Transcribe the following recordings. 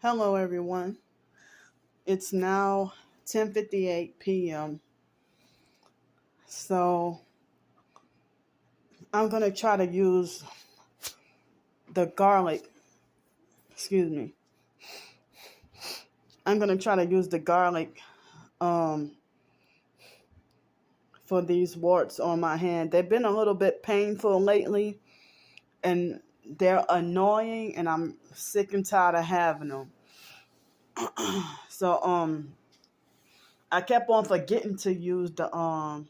Hello, everyone. It's now 10:58 p.m. So I'm going to try to use the garlic. Excuse me. I'm going to try to use the garlic um, for these warts on my hand. They've been a little bit painful lately, and they're annoying, and I'm sick and tired of having them. So I kept on forgetting to use the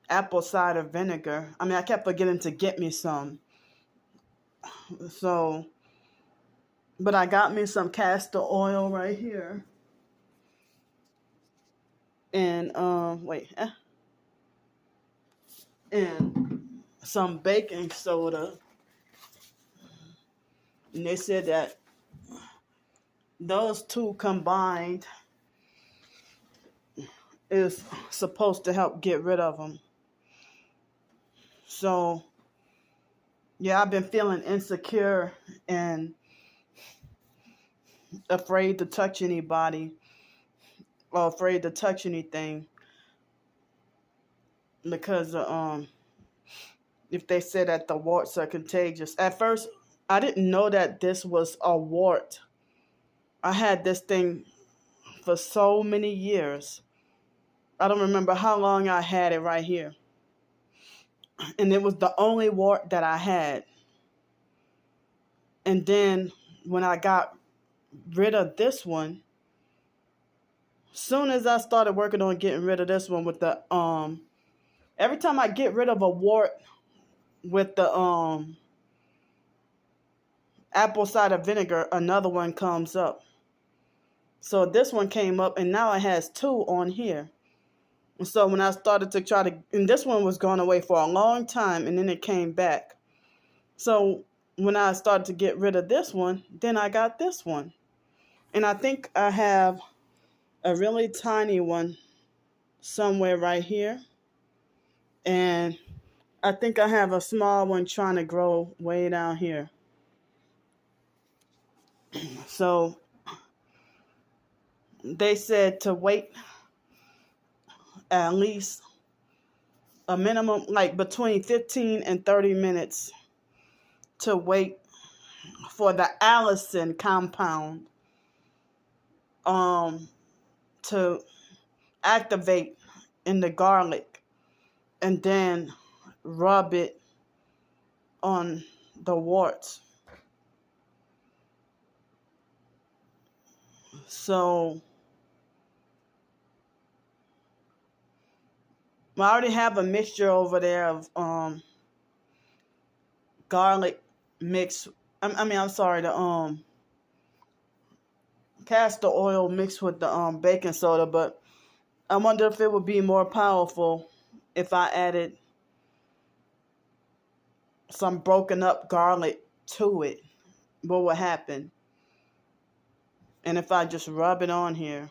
apple cider vinegar. I kept forgetting to get me some. So, but I got me some castor oil right here. And and some baking soda. And they said that those two combined is supposed to help get rid of them. So, yeah, I've been feeling insecure and afraid to touch anybody or afraid to touch anything because if they said that the warts are contagious. At first, I didn't know that this was a wart. I had this thing for so many years. I don't remember how long I had it right here. And it was the only wart that I had. And then when I got rid of this one, soon as I started working on getting rid of this one with the every time I get rid of a wart with the apple cider vinegar, another one comes up. So this one came up, and now it has two on here. And so when I started to try to, and this one was going away for a long time, and then it came back. So when I started to get rid of this one, then I got this one. And I think I have a really tiny one somewhere right here. And I think I have a small one trying to grow way down here. So they said to wait at least a minimum, like between 15 and 30 minutes to wait for the Allison compound to activate in the garlic and then rub it on the warts. So I already have a mixture over there of garlic mixed. I'm sorry, the castor oil mixed with the baking soda, but I wonder if it would be more powerful if I added some broken up garlic to it. What would happen? And if I just rub it on here.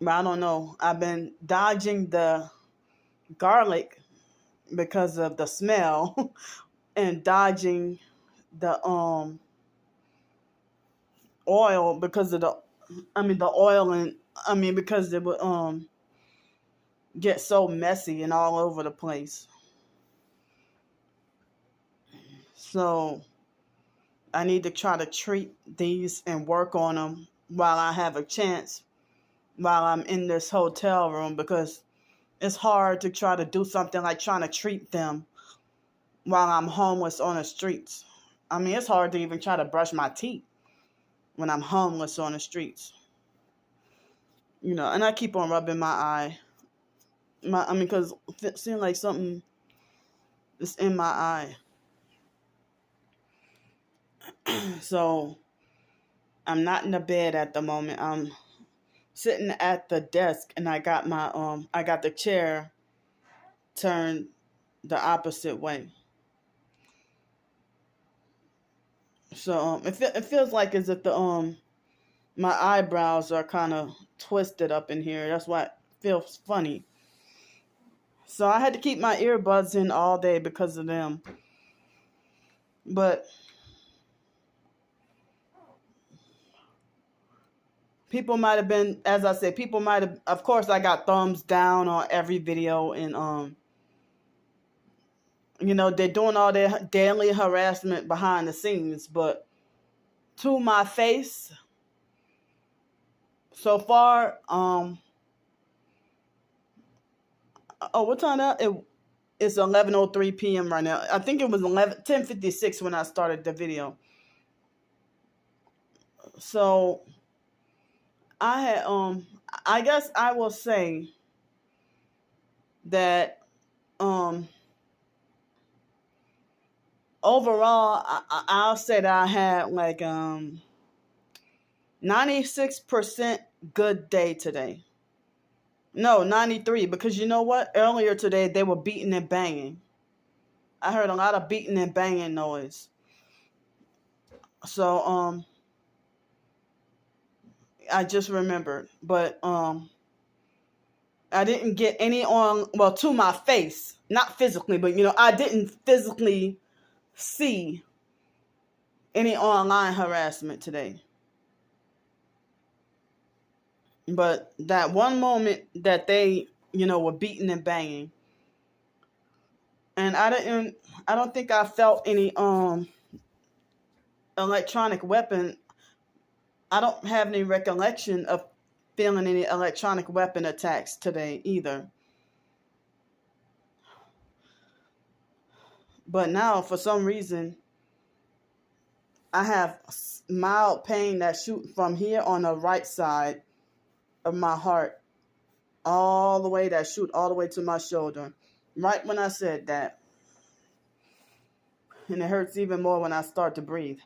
But I don't know. I've been dodging the garlic because of the smell and dodging the oil because of the oil, and because it would get so messy and all over the place. So I need to try to treat these and work on them while I have a chance, while I'm in this hotel room, because it's hard to try to do something like trying to treat them while I'm homeless on the streets. It's hard to even try to brush my teeth when I'm homeless on the streets. And I keep on rubbing my eye. Because it seems like something is in my eye. So I'm not in the bed at the moment. I'm sitting at the desk, and I got the chair turned the opposite way. So it feels like as if my eyebrows are kind of twisted up in here. That's why it feels funny. So I had to keep my earbuds in all day because of them. But People might have been, as I said, people might have, of course, I got thumbs down on every video, and they're doing all their daily harassment behind the scenes, but to my face, so far, what time now? It's 11:03 p.m. right now. I think it was 10:56 when I started the video. So I had I guess I will say that overall I'll say that I had like 96% good day today. No, 93, because you know what? Earlier today they were beating and banging. I heard a lot of beating and banging noise. So I just remembered, but I didn't get any to my face, not physically, but I didn't physically see any online harassment today. But that one moment that they, were beating and banging, and I don't think I felt any electronic weapon. I don't have any recollection of feeling any electronic weapon attacks today either. But now, for some reason, I have mild pain that shoots from here on the right side of my heart, all the way to my shoulder. Right when I said that. And it hurts even more when I start to breathe.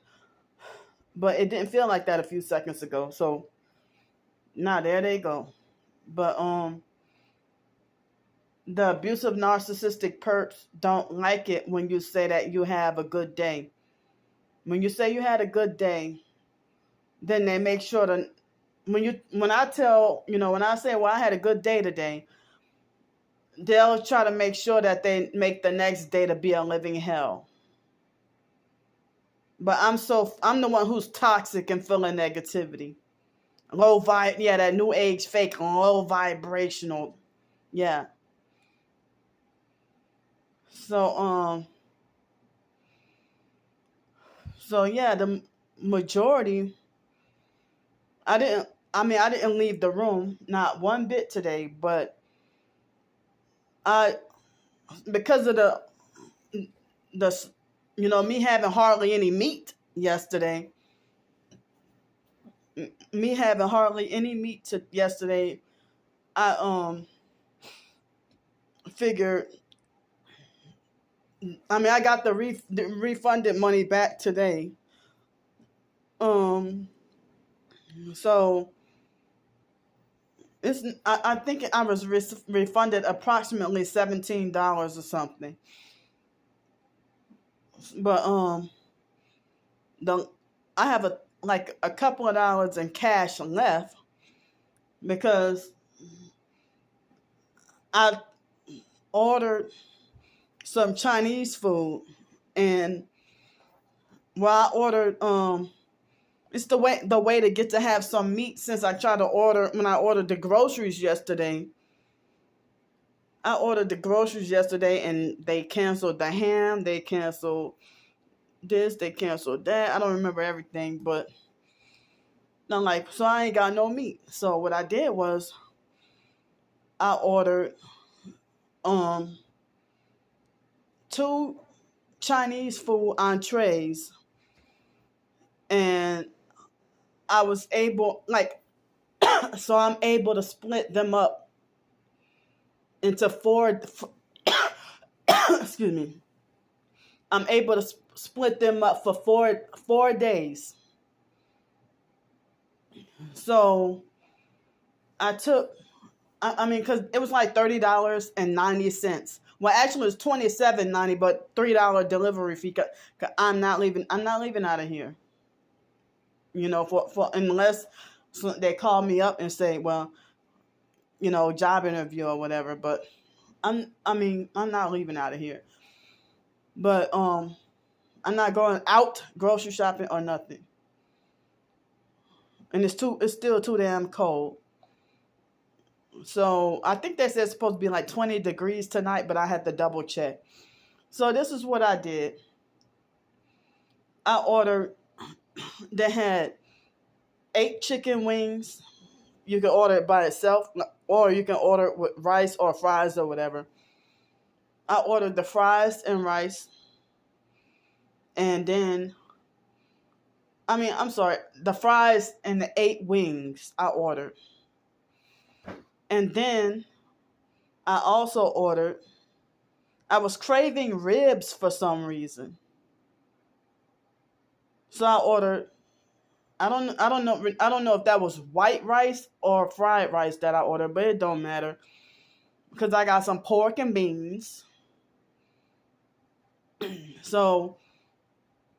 But it didn't feel like that a few seconds ago. So, there they go. But the abusive narcissistic perps don't like it when you say that you have a good day. When you say you had a good day, then they make sure to, when I say, well, I had a good day today, they'll try to make sure that they make the next day to be a living hell. But I'm the one who's toxic and full of negativity. That new age fake, low vibrational. Yeah. So yeah, the majority, I didn't leave the room, not one bit today, but because of the me having hardly any meat yesterday, I figured, I got the refunded money back today. So I think I was refunded approximately $17 or something. But I have a couple of dollars in cash left because I ordered some Chinese food, and I ordered it's the way to get to have some meat, since I tried to order when I ordered the groceries yesterday. I ordered the groceries yesterday and they canceled the ham, they canceled this, they canceled that. I don't remember everything, but so I ain't got no meat. So what I did was I ordered 2 Chinese food entrees, and I was able so I'm able to split them up into 4 excuse me. I'm able to split them up for 4 days. So I took, because it was like $30.90. Well, actually, it was $27.90, but $3 delivery fee. Cause I'm not leaving out of here. For unless they call me up and say, well, job interview or whatever. But I'm not leaving out of here. But I'm not going out grocery shopping or nothing. and it's still too damn cold. So I think they said it's supposed to be like 20 degrees tonight, but I had to double check. So this is what I did. I ordered, they had 8 chicken wings. You can order it by itself, or you can order it with rice or fries or whatever. I ordered the fries and rice, and then, I'm sorry, the fries and the 8 wings I ordered. And then I also ordered, I was craving ribs for some reason. So I ordered, I don't know if that was white rice or fried rice that I ordered, but it don't matter. Because I got some pork and beans. So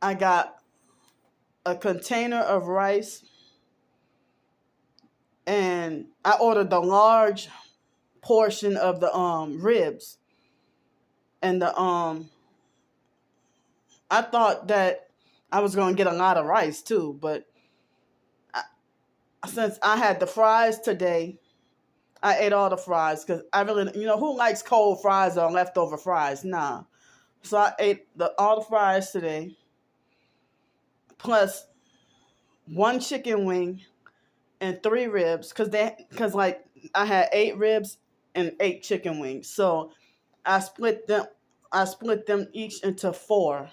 I got a container of rice, and I ordered the large portion of the ribs. And I thought that I was going to get a lot of rice too, but since I had the fries today, I ate all the fries because I really, who likes cold fries or leftover fries? Nah. So I ate all the fries today, plus 1 chicken wing and 3 ribs, because like I had 8 ribs and 8 chicken wings. So I split them each into 4.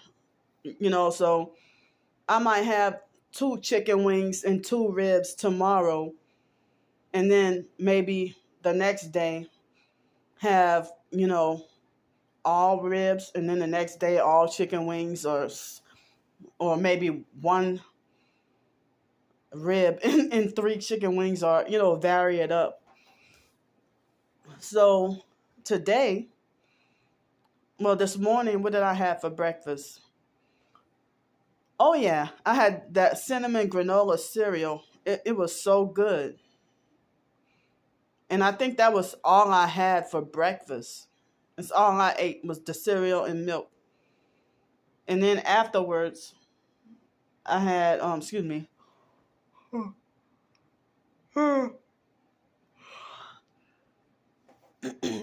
So I might have 2 chicken wings and 2 ribs tomorrow, and then maybe the next day have, all ribs, and then the next day all chicken wings, or maybe 1 rib and 3 chicken wings, or vary it up. So today, this morning, what did I have for breakfast? Oh yeah, I had that cinnamon granola cereal. It was so good. And I think that was all I had for breakfast. That's all I ate was the cereal and milk. And then afterwards, I had, excuse me.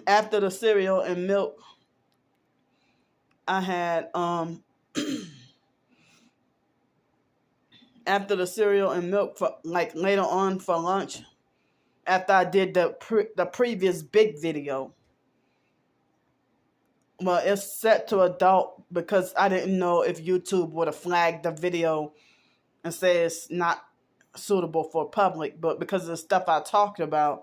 After the cereal and milk, I had, after the cereal and milk, for like later on for lunch, after I did the previous big video. Well, it's set to adult because I didn't know if YouTube would have flagged the video and say it's not suitable for public, but because of the stuff I talked about,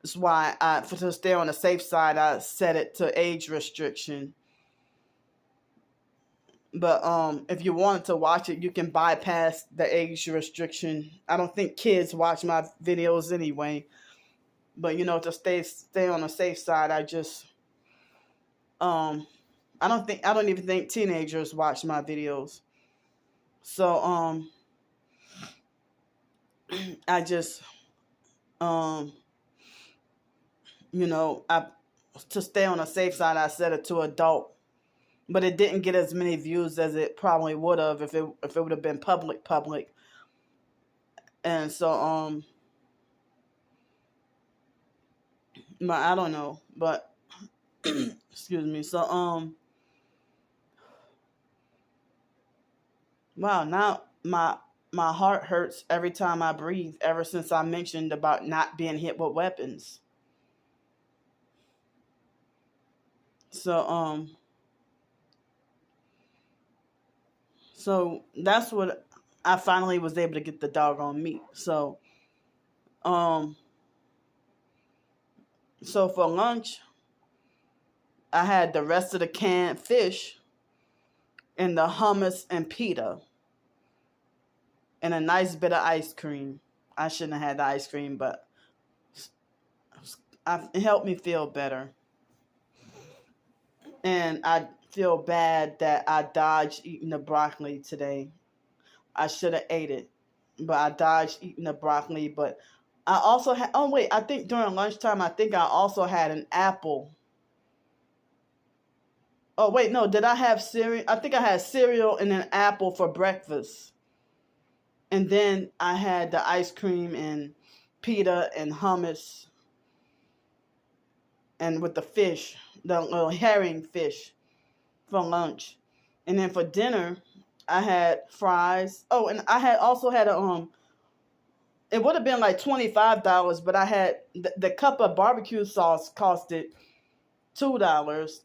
that's why to stay on the safe side, I set it to age restriction. But if you wanted to watch it, you can bypass the age restriction. I don't think kids watch my videos anyway. But to stay on the safe side, I just I don't even think teenagers watch my videos. So I just I to stay on the safe side, I set it to adult. But it didn't get as many views as it probably would have if it would have been public. And so but I don't know, but excuse me. So wow, now my heart hurts every time I breathe ever since I mentioned about not being hit with weapons. So so that's what I finally was able to get the doggone meat. So so for lunch, I had the rest of the canned fish and the hummus and pita and a nice bit of ice cream. I shouldn't have had the ice cream, but it helped me feel better. And I feel bad that I dodged eating the broccoli today. I should have ate it, but I dodged eating the broccoli. But I also had, oh wait, I think during lunchtime, I think I also had an apple. Oh wait, no, did I have cereal? I think I had cereal and an apple for breakfast. And then I had the ice cream and pita and hummus and with the fish, the little herring fish for lunch. And then for dinner, I had fries. Oh, and I had also had a it would have been like $25, but I had the cup of barbecue sauce costed $2.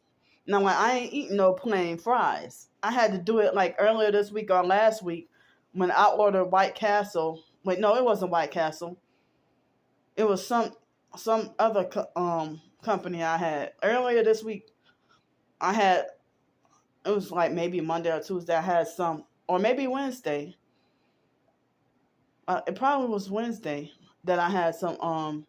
Now, when I ain't eating no plain fries, I had to do it like earlier this week or last week when I ordered White Castle. Wait, no, it wasn't White Castle. It was some other company I had earlier this week. I had it was like maybe Monday or Tuesday. I had some, or maybe Wednesday. It probably was Wednesday that I had some.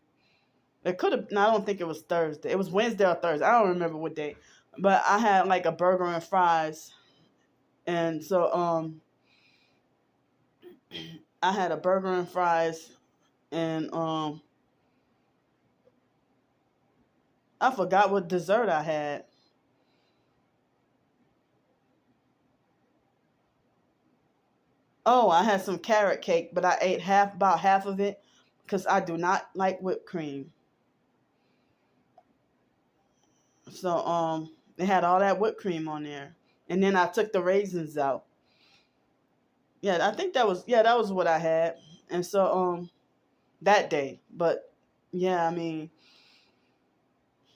It could have. No, I don't think it was Thursday. It was Wednesday or Thursday. I don't remember what day. But I had like a burger and fries, and so I had a burger and fries, and I forgot what dessert I had. Oh, I had some carrot cake, but I ate about half of it because I do not like whipped cream. So it had all that whipped cream on there. And then I took the raisins out. Yeah, I think that was what I had. And so that day. But yeah, I mean,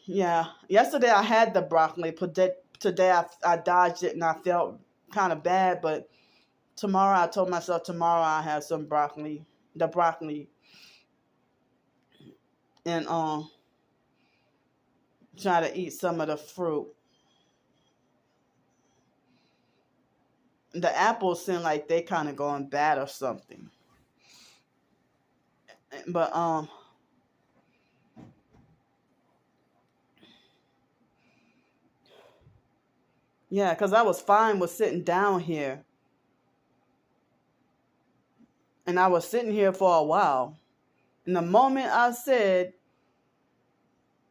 yeah. Yesterday I had the broccoli, but today I dodged it and I felt kind of bad, but tomorrow I told myself tomorrow I have some broccoli, the broccoli, and try to eat some of the fruit. The apples seem like they kind of going bad or something. But yeah, cuz I was fine with sitting down here, and I was sitting here for a while. And the moment I said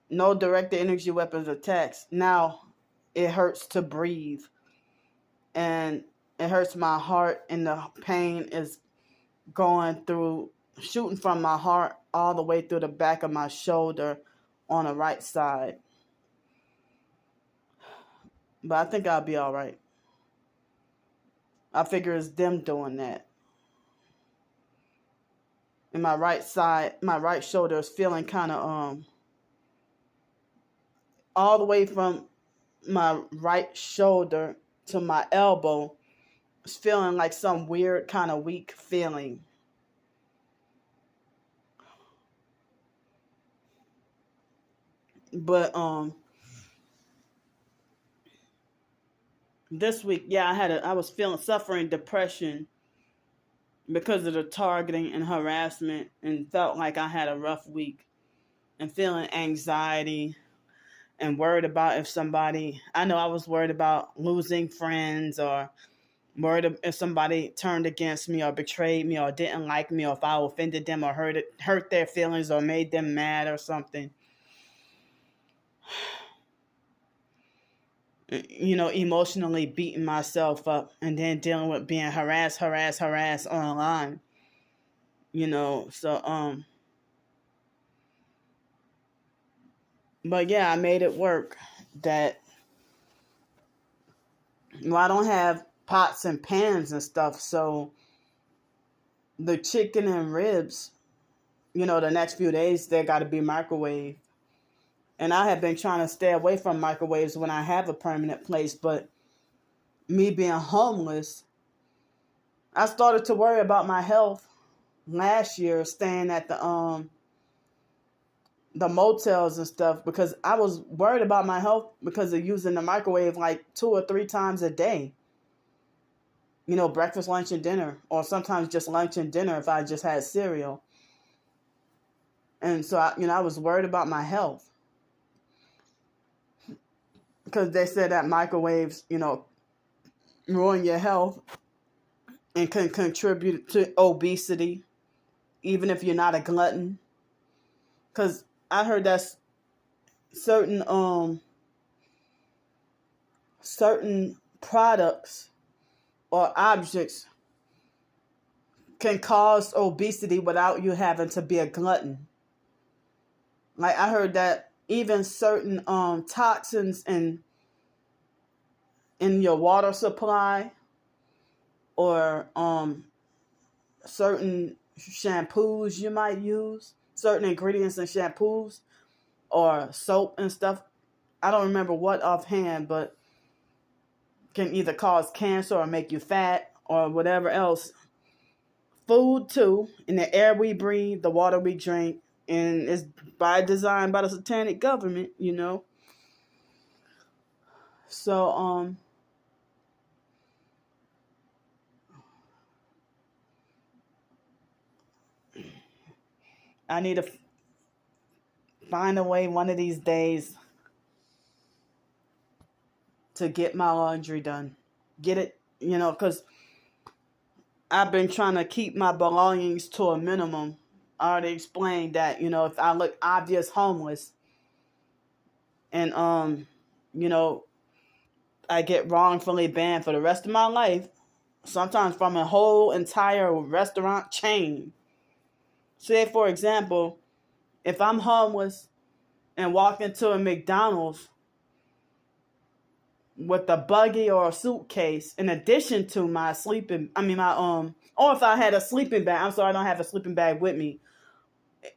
no directed energy weapons attacks, now it hurts to breathe, and it hurts my heart, and the pain is going through, shooting from my heart all the way through the back of my shoulder on the right side. But I think I'll be all right. I figure it's them doing that. And my right side, my right shoulder is feeling kind of all the way from my right shoulder to my elbow. It's feeling like some weird kind of weak feeling. But this week, yeah, I was feeling suffering depression because of the targeting and harassment, and felt like I had a rough week, and feeling anxiety and worried about if somebody, I know I was worried about losing friends, or worried if somebody turned against me or betrayed me or didn't like me, or if I offended them or hurt their feelings or made them mad or something. Emotionally beating myself up, and then dealing with being harassed online. So but yeah, I made it work. That I don't have pots and pans and stuff, so the chicken and ribs, the next few days they got to be microwaved. And I have been trying to stay away from microwaves when I have a permanent place, but me being homeless, I started to worry about my health last year, staying at the motels and stuff, because I was worried about my health because of using the microwave like 2 or 3 times a day. Breakfast, lunch, and dinner, or sometimes just lunch and dinner if I just had cereal. And so I was worried about my health because they said that microwaves, ruin your health and can contribute to obesity, even if you're not a glutton. Because I heard that certain products or objects can cause obesity without you having to be a glutton. Like I heard that even certain toxins in your water supply, or certain shampoos you might use, certain ingredients in shampoos or soap and stuff. I don't remember what offhand, but can either cause cancer or make you fat or whatever else. Food too, in the air we breathe, the water we drink, and it's by design by the satanic government, you know. So I need to find a way one of these days to get my laundry done. Get it, you know, because I've been trying to keep my belongings to a minimum. I already explained that, you know, if I look obvious homeless and, you know, I get wrongfully banned for the rest of my life, sometimes from a whole entire restaurant chain. Say, for example, if I'm homeless and walk into a McDonald's with a buggy or a suitcase, in addition to my or if I had a sleeping bag, I'm sorry, I don't have a sleeping bag with me.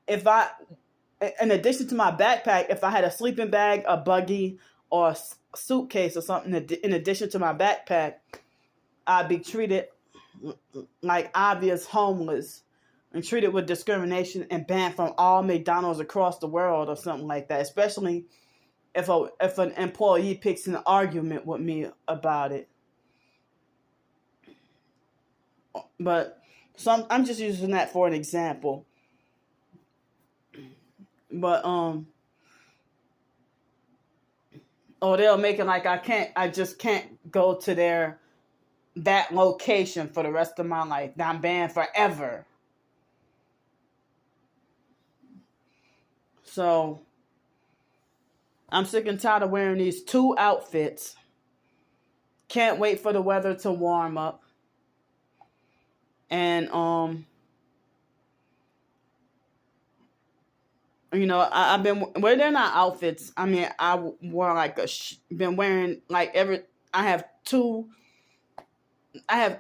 In addition to my backpack, if I had a sleeping bag, a buggy, or a suitcase or something in addition to my backpack, I'd be treated like obvious homeless and treated with discrimination and banned from all McDonald's across the world or something like that, especially if an employee picks an argument with me about it. But I'm just using that for an example. But they'll make it like I just can't go to that location for the rest of my life. That I'm banned forever. So I'm sick and tired of wearing these 2 outfits. Can't wait for the weather to warm up. And you know, I've been, well, they're not outfits. I mean, I wore like been wearing like I have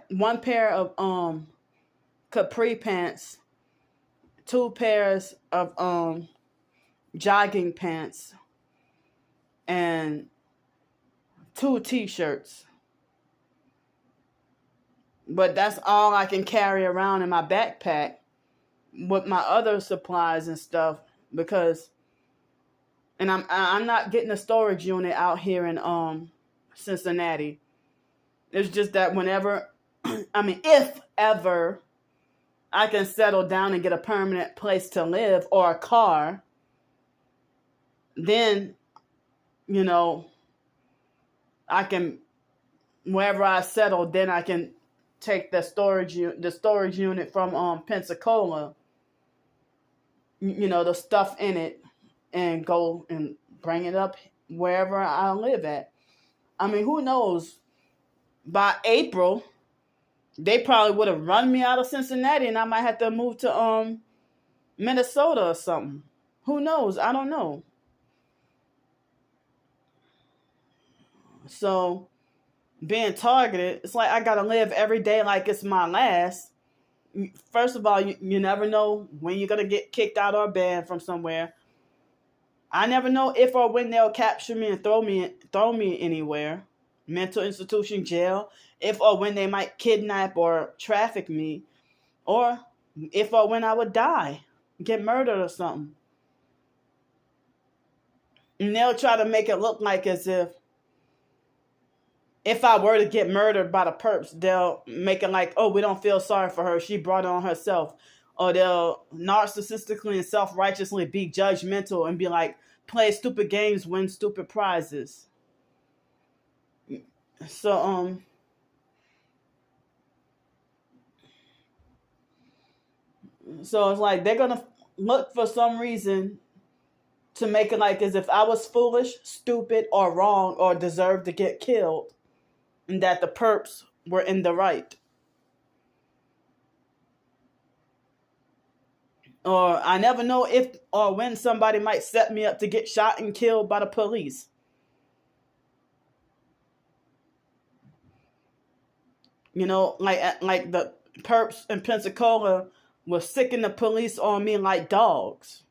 1 pair of capri pants, 2 pairs of jogging pants, and 2 t-shirts. But that's all I can carry around in my backpack with my other supplies and stuff, because and I'm not getting a storage unit out here in Cincinnati. It's just that whenever if ever I can settle down and get a permanent place to live or a car, then, you know, I can, wherever I settle, then I can take the storage unit from Pensacola, you know, the stuff in it, and go and bring it up wherever I live at. I mean, who knows? By April, they probably would have run me out of Cincinnati, and I might have to move to Minnesota or something. Who knows? I don't know. So, being targeted, it's like I gotta live every day like it's my last. First of all, you never know when you're gonna get kicked out or banned from somewhere. I never know if or when they'll capture me and throw me anywhere, mental institution, jail. If or when they might kidnap or traffic me, or if or when I would die, get murdered or something. And they'll try to make it look like as if I were to get murdered by the perps, they'll make it like, oh, we don't feel sorry for her, she brought it on herself. Or they'll narcissistically and self-righteously be judgmental and be like, play stupid games, win stupid prizes. So, it's like they're going to look for some reason to make it like as if I was foolish, stupid, or wrong, or deserved to get killed, and that the perps were in the right. Or I never know if or when somebody might set me up to get shot and killed by the police. You know, like the perps in Pensacola was sicking the police on me like dogs.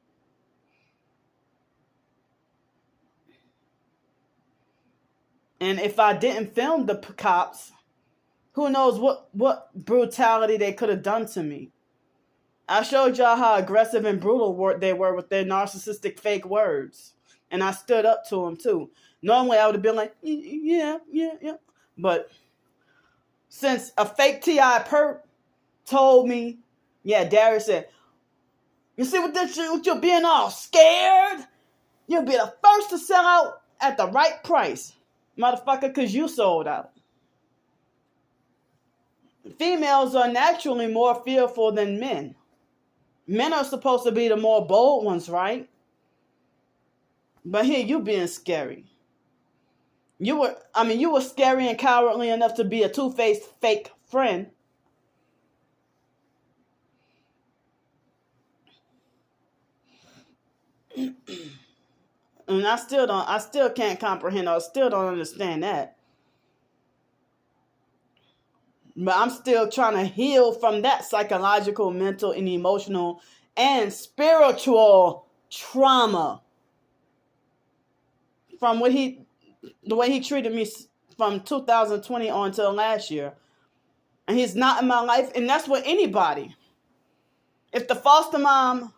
And if I didn't film the cops, who knows what brutality they could have done to me. I showed y'all how aggressive and brutal they were with their narcissistic fake words. And I stood up to them too. Normally I would have been like, yeah, yeah, yeah. But since a fake T.I. perp told me, yeah, Darius said, you see what this shit, with you being all scared? You'll be the first to sell out at the right price. Motherfucker, because you sold out. Females are naturally more fearful than men. Men are supposed to be the more bold ones, right? But here you being scary. You were scary and cowardly enough to be a two-faced fake friend. And I still can't comprehend or still don't understand that. But I'm still trying to heal from that psychological, mental, and emotional and spiritual trauma from the way he treated me from 2020 on till last year. And he's not in my life, and that's with anybody. If the foster mom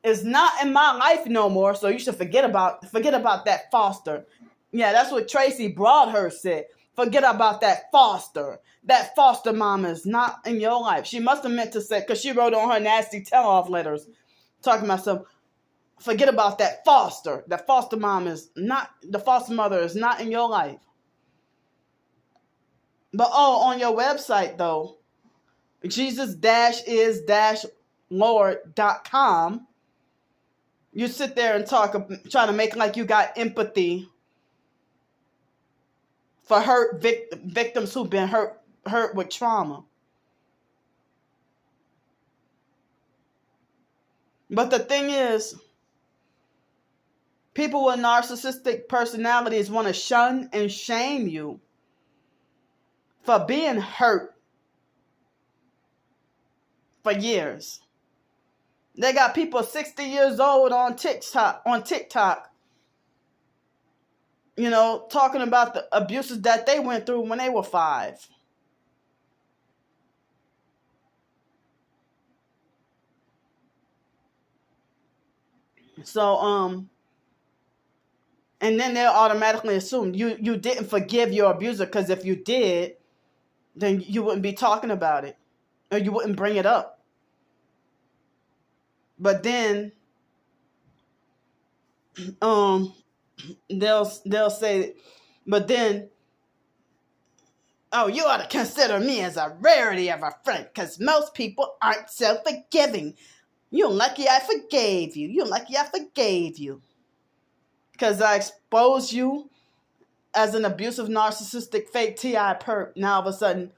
is not in my life no more, so you should forget about that foster. Yeah, that's what Tracy Broadhurst said. Forget about that foster. That foster mom is not in your life. She must have meant to say, because she wrote on her nasty tell-off letters, talking about some, forget about that foster. That foster mom is not, the foster mother is not in your life. But on your website though, Jesus-is-Lord.com, you sit there and try to make like you got empathy for victims who've been hurt with trauma. But the thing is, people with narcissistic personalities want to shun and shame you for being hurt for years. They got people 60 years old on TikTok, you know, talking about the abuses that they went through when they were 5. So, and then they'll automatically assume you didn't forgive your abuser, because if you did, then you wouldn't be talking about it, or you wouldn't bring it up. But then, they'll say, but then, oh, you ought to consider me as a rarity of a friend, because most people aren't so forgiving. You're lucky I forgave you. You're lucky I forgave you. Because I exposed you as an abusive, narcissistic, fake T.I. perp. Now all of a sudden,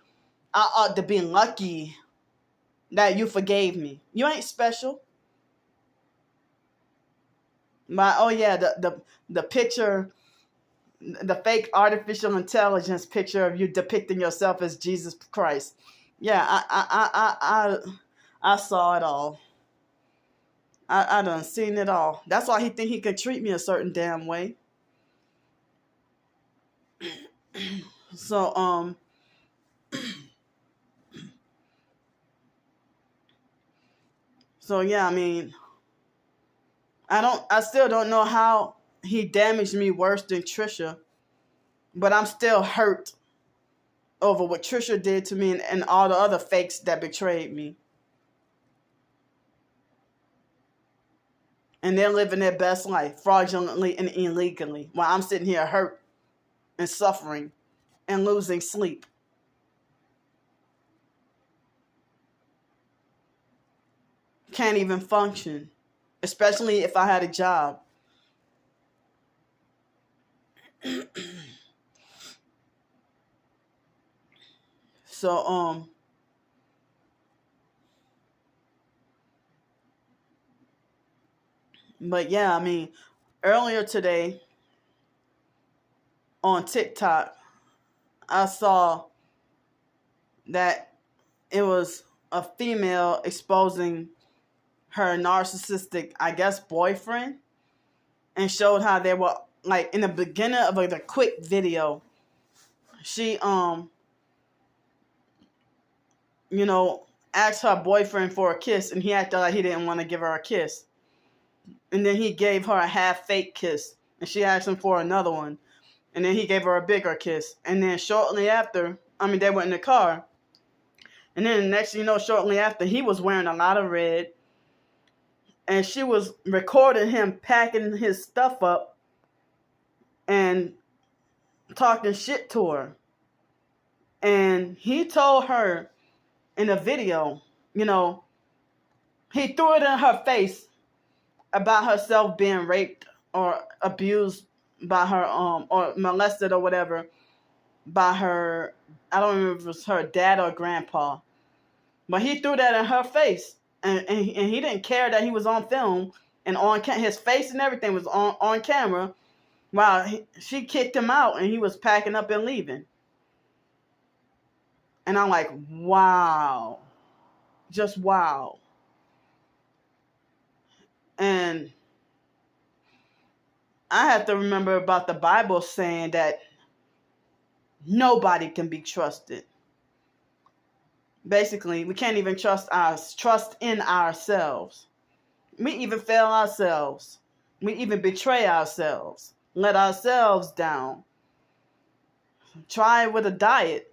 I ought to be lucky that you forgave me. You ain't special. Oh yeah, the picture, the fake artificial intelligence picture of you depicting yourself as Jesus Christ. Yeah, I saw it all. I done seen it all. That's why he think he could treat me a certain damn way. So so yeah, I mean, I still don't know how he damaged me worse than Trisha, but I'm still hurt over what Trisha did to me and all the other fakes that betrayed me. And they're living their best life, fraudulently and illegally, while I'm sitting here hurt and suffering and losing sleep. Can't even function, especially if I had a job. So But yeah, I mean, earlier today on TikTok, I saw that it was a female exposing her narcissistic, I guess, boyfriend, and showed how they were like in the beginning of like a quick video. She you know, asked her boyfriend for a kiss, and he acted like he didn't want to give her a kiss. And then he gave her a half fake kiss, and she asked him for another one. And then he gave her a bigger kiss. And then shortly after, I mean, they went in the car. And then the next thing you know, shortly after, he was wearing a lot of red. And she was recording him packing his stuff up and talking shit to her. And he told her in a video, you know, he threw it in her face about herself being raped or abused by her, or molested or whatever by her, I don't remember if it was her dad or grandpa. But he threw that in her face. And he didn't care that he was on film and his face and everything was on camera while she kicked him out and he was packing up and leaving. And I'm like, wow. Just wow. And I have to remember about the Bible saying that nobody can be trusted. Basically, we can't even trust in ourselves. We even fail ourselves. We even betray ourselves. Let ourselves down. Try with a diet.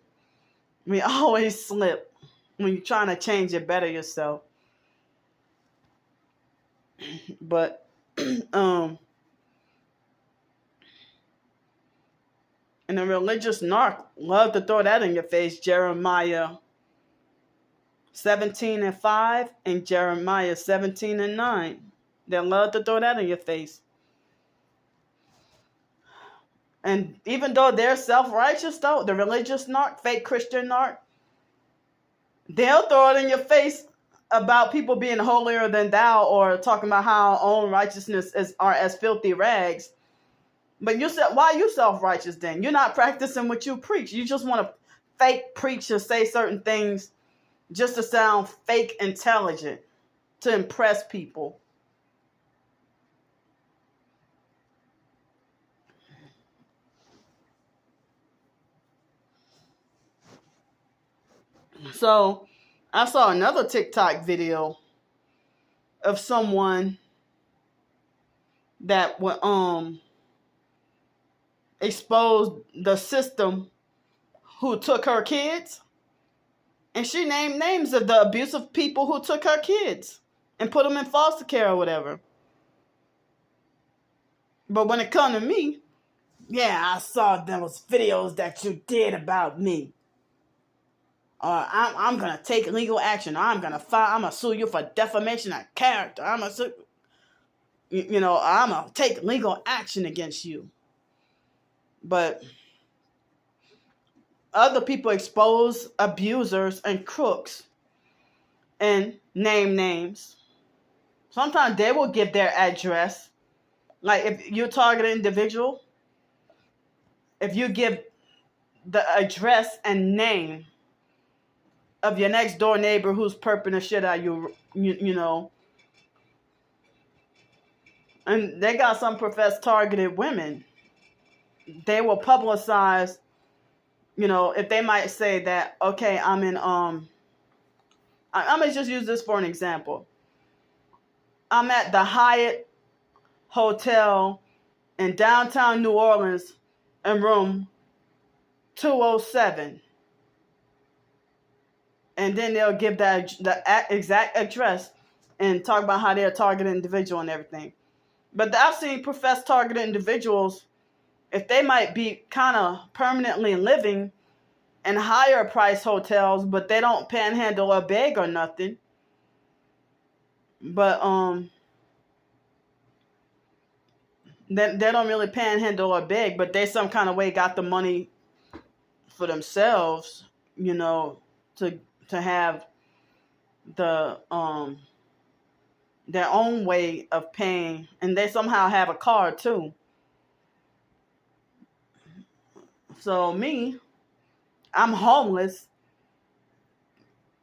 We always slip when you're trying to change it, better yourself. But and the religious narc love to throw that in your face. Jeremiah 17:5 and Jeremiah 17:9. They love to throw that in your face. And even though they're self-righteous, though, the religious narc, fake Christian narc, they'll throw it in your face about people being holier than thou, or talking about how our own righteousness are as filthy rags. But you said, why are you self-righteous then? You're not practicing what you preach. You just want to fake preach or say certain things just to sound fake intelligent, to impress people. So I saw another TikTok video of someone that would expose the system who took her kids. And she named names of the abusive people who took her kids and put them in foster care or whatever. But when it comes to me, yeah, I saw those videos that you did about me. I'm going to take legal action. I'm going to sue you for defamation of character. I'm going to take legal action against you. But other people expose abusers and crooks and name names. Sometimes they will give their address. Like if you target an individual, if you give the address and name of your next door neighbor who's perping the shit out of you know. And they got some professed targeted women. They will publicize, if they might say that, okay, I'm in, I'm going to just use this for an example. I'm at the Hyatt Hotel in downtown New Orleans in room 207. And then they'll give the exact address and talk about how they're a targeted individual and everything. But I've seen professed targeted individuals, if they might be kind of permanently living in higher price hotels, but they don't panhandle or beg or nothing. But they don't really panhandle or beg, but they some kind of way got the money for themselves, to have the their own way of paying, and they somehow have a car too. So me, I'm homeless,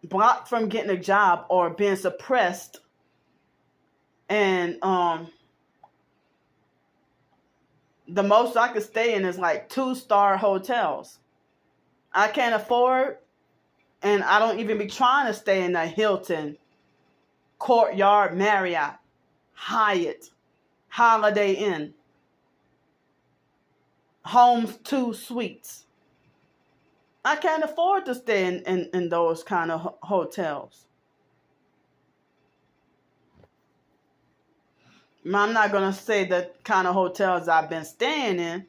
blocked from getting a job or being suppressed, and the most I could stay in is like 2-star hotels. I can't afford, and I don't even be trying to stay in the Hilton, Courtyard, Marriott, Hyatt, Holiday Inn, Homes 2 Suites. I can't afford to stay in those kind of hotels. I'm not going to say the kind of hotels I've been staying in,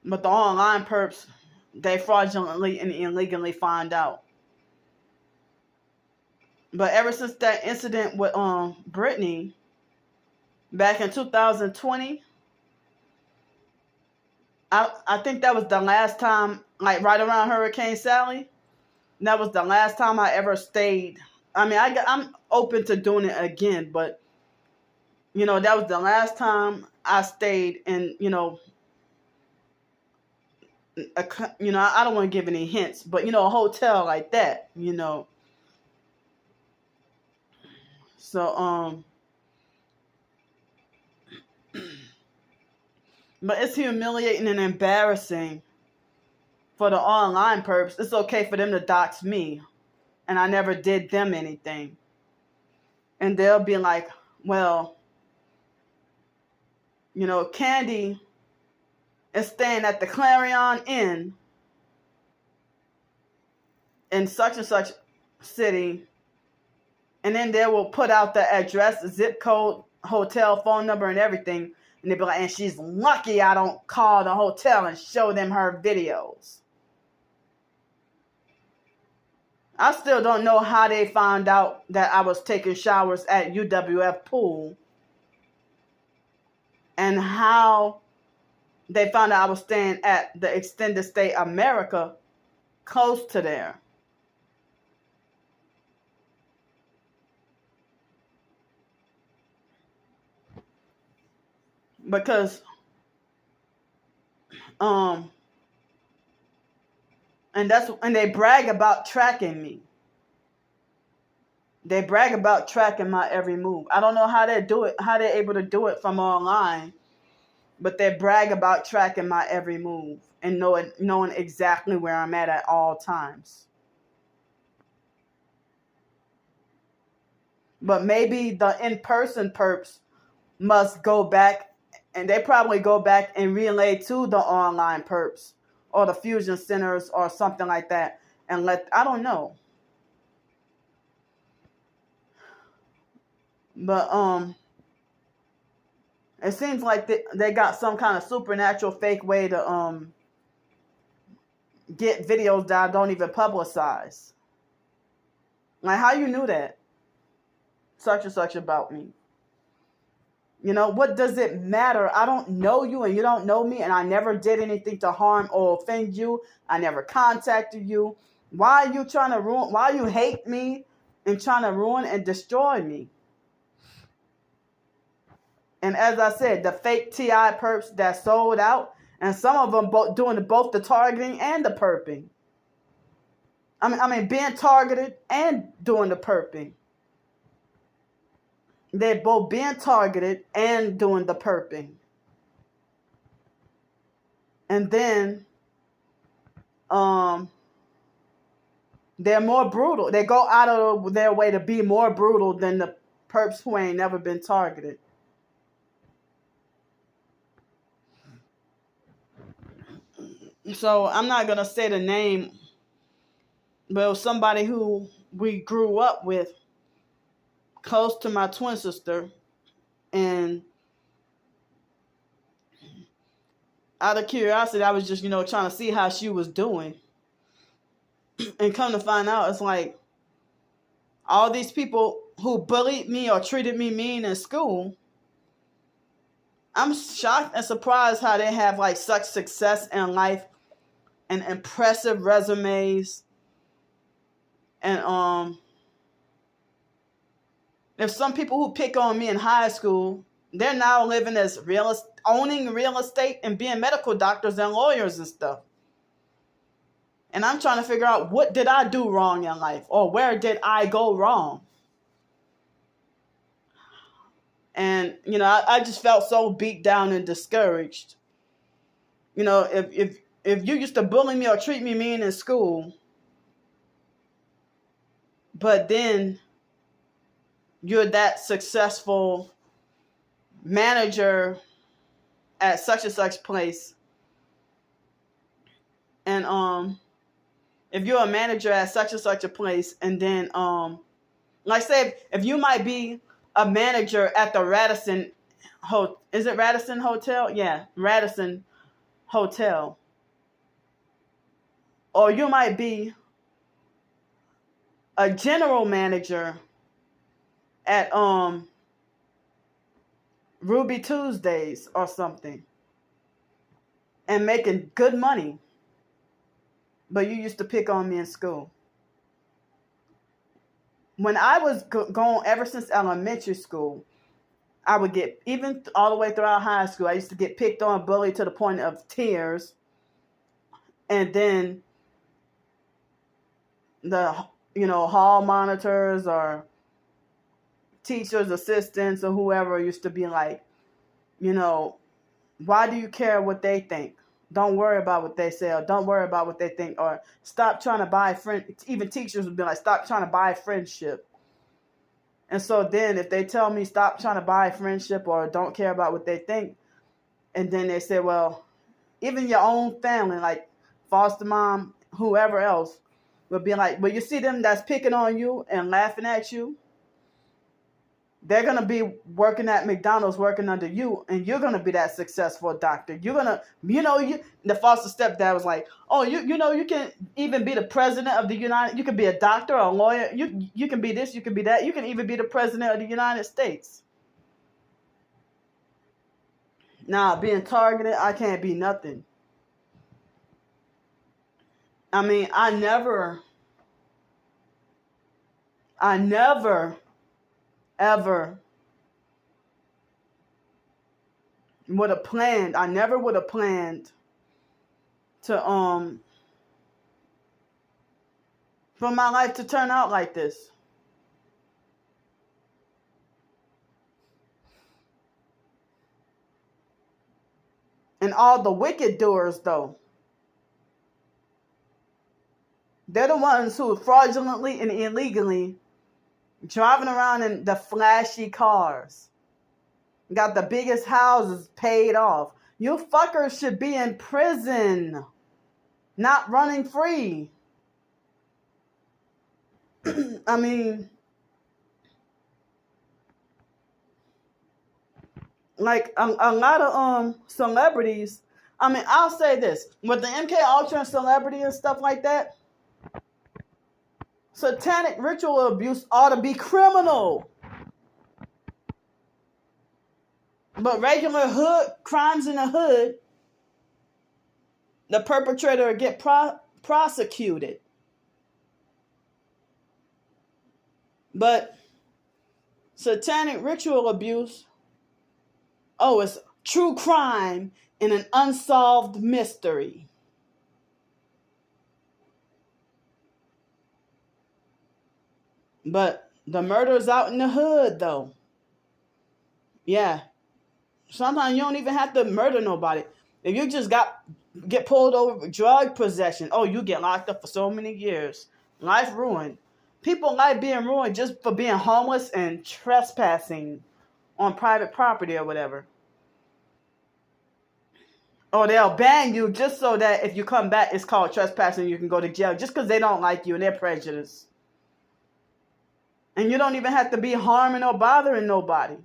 but the online perps, they fraudulently and illegally find out. But ever since that incident with Brittany back in 2020, I think that was the last time, like right around Hurricane Sally, that was the last time I ever stayed. I mean, I'm open to doing it again, but that was the last time I stayed in, I don't want to give any hints, but a hotel like that, So but it's humiliating and embarrassing for the online perps. It's okay for them to dox me, and I never did them anything. And they'll be like, well, Candy is staying at the Clarion Inn in such and such city, and then they will put out the address, zip code, hotel, phone number, and everything, and they'll be like, and she's lucky I don't call the hotel and show them her videos. I still don't know how they found out that I was taking showers at UWF pool, and how they found out I was staying at the Extended Stay America close to there. Because and they brag about tracking me. They brag about tracking my every move. I don't know how they do it, how they're able to do it from online, but they brag about tracking my every move and knowing exactly where I'm at all times. But maybe the in-person perps must go back, and they probably go back and relay to the online perps or the fusion centers or something like that, and I don't know. But it seems like they got some kind of supernatural fake way to get videos that I don't even publicize. Like, how you knew that? Such and such about me. What does it matter? I don't know you and you don't know me, and I never did anything to harm or offend you. I never contacted you. Why are you trying to ruin? Why you hate me and trying to ruin and destroy me? And as I said, the fake TI perps that sold out, and some of them doing both the targeting and the perping. I mean, being targeted and doing the perping. They're both being targeted and doing the perping. And then they're more brutal. They go out of their way to be more brutal than the perps who ain't never been targeted. So I'm not going to say the name, but it was somebody who we grew up with, close to my twin sister, and out of curiosity, I was just, trying to see how she was doing. And come to find out, it's like all these people who bullied me or treated me mean in school, I'm shocked and surprised how they have like such success in life and impressive resumes and If some people who pick on me in high school, they're now living as owning real estate and being medical doctors and lawyers and stuff. And I'm trying to figure out, what did I do wrong in life? Or where did I go wrong? And, I just felt so beat down and discouraged. If you used to bully me or treat me mean in school, but then you're that successful manager at such and such place, and if you're a manager at such and such a place, and then like say if you might be a manager at the Radisson is it Radisson Hotel? Yeah, Radisson Hotel. Or you might be a general manager at Ruby Tuesdays or something, and making good money, but you used to pick on me in school. When I was going ever since elementary school, I would get, even all the way throughout high school, I used to get picked on, bullied to the point of tears. And then the, hall monitors or teachers, assistants, or whoever used to be like, why do you care what they think? Don't worry about what they say, or don't worry about what they think, or stop trying to buy friend. Even teachers would be like, stop trying to buy friendship. And so then if they tell me stop trying to buy friendship or don't care about what they think, and then they say, well, even your own family, like foster mom, whoever else, would be like, well, you see them that's picking on you and laughing at you? They're going to be working at McDonald's, working under you, and you're going to be that successful doctor. You're going to, the foster stepdad was like, oh, you can even be the president of the you can be a doctor or a lawyer. You can be this, you can be that. You can even be the president of the United States. Now, being targeted, I can't be nothing. I mean, I never, ever would have planned. I never would have planned to for my life to turn out like this. And all the wicked doers, though, they're the ones who fraudulently and illegally driving around in the flashy cars, got the biggest houses paid off. You fuckers should be in prison, not running free. I mean, like a lot of celebrities. I mean, I'll say this, with the MK Ultra and celebrity and stuff like that, satanic ritual abuse ought to be criminal. But regular hood crimes in the hood, the perpetrator will get prosecuted. But satanic ritual abuse, oh, it's true crime and an unsolved mystery. But the murder's out in the hood, though. Yeah. Sometimes you don't even have to murder nobody. If you just get pulled over for drug possession, oh, you get locked up for so many years. Life ruined. People like being ruined just for being homeless and trespassing on private property or whatever. Or they'll ban you just so that if you come back, it's called trespassing, you can go to jail just because they don't like you and they're prejudiced. And you don't even have to be harming or bothering nobody.